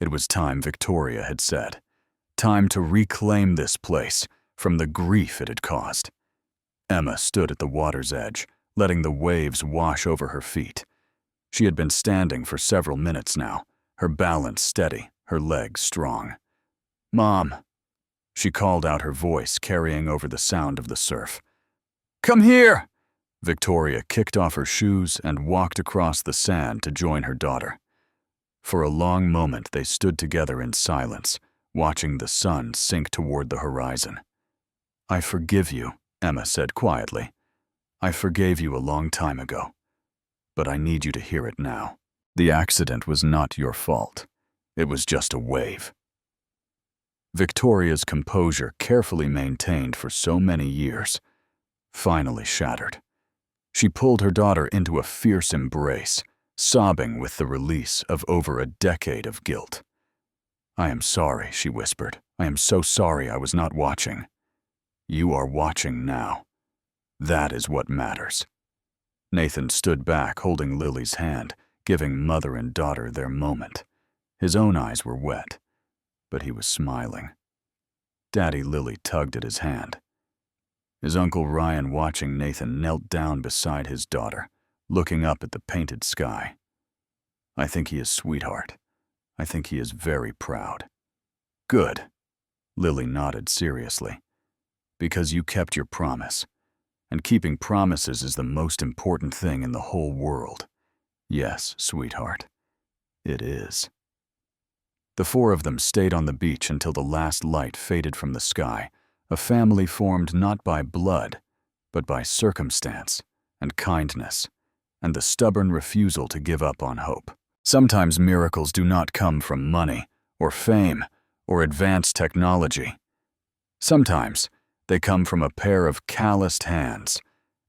It was time, Victoria had said. Time to reclaim this place from the grief it had caused. Emma stood at the water's edge, letting the waves wash over her feet. She had been standing for several minutes now, her balance steady, her legs strong. "Mom," she called out, her voice carrying over the sound of the surf. "Come here!" Victoria kicked off her shoes and walked across the sand to join her daughter. For a long moment they stood together in silence, watching the sun sink toward the horizon. "I forgive you," Emma said quietly. "I forgave you a long time ago, but I need you to hear it now. The accident was not your fault. It was just a wave." Victoria's composure, carefully maintained for so many years, finally shattered. She pulled her daughter into a fierce embrace, sobbing with the release of over a decade of guilt. "I am sorry," she whispered. "I am so sorry I was not watching. You are watching now. That is what matters." Nathan stood back, holding Lily's hand, giving mother and daughter their moment. His own eyes were wet, but he was smiling. Daddy Lily tugged at his hand. His Uncle Ryan, watching Nathan, knelt down beside his daughter, looking up at the painted sky. "I think he is, sweetheart. I think he is very proud." "Good." Lily nodded seriously. "Because you kept your promise. And keeping promises is the most important thing in the whole world." "Yes, sweetheart. It is." The four of them stayed on the beach until the last light faded from the sky, a family formed not by blood, but by circumstance and kindness, and the stubborn refusal to give up on hope. Sometimes miracles do not come from money, or fame, or advanced technology. Sometimes they come from a pair of calloused hands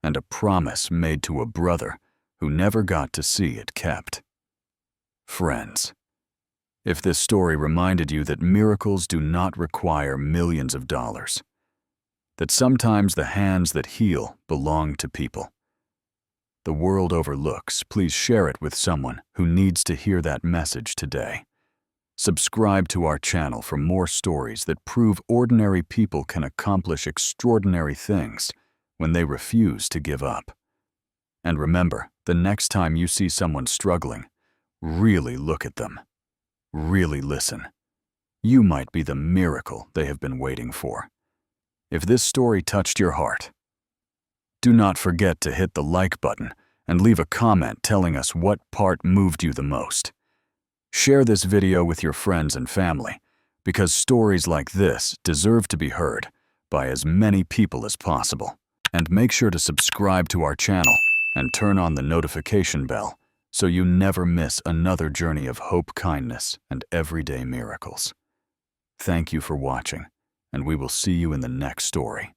and a promise made to a brother who never got to see it kept. Friends, if this story reminded you that miracles do not require millions of dollars, that sometimes the hands that heal belong to people the world overlooks, please share it with someone who needs to hear that message today. Subscribe to our channel for more stories that prove ordinary people can accomplish extraordinary things when they refuse to give up. And remember, the next time you see someone struggling, really look at them. Really listen. You might be the miracle they have been waiting for. If this story touched your heart, do not forget to hit the like button and leave a comment telling us what part moved you the most. Share this video with your friends and family, because stories like this deserve to be heard by as many people as possible. And make sure to subscribe to our channel and turn on the notification bell so you never miss another journey of hope, kindness, and everyday miracles. Thank you for watching, and we will see you in the next story.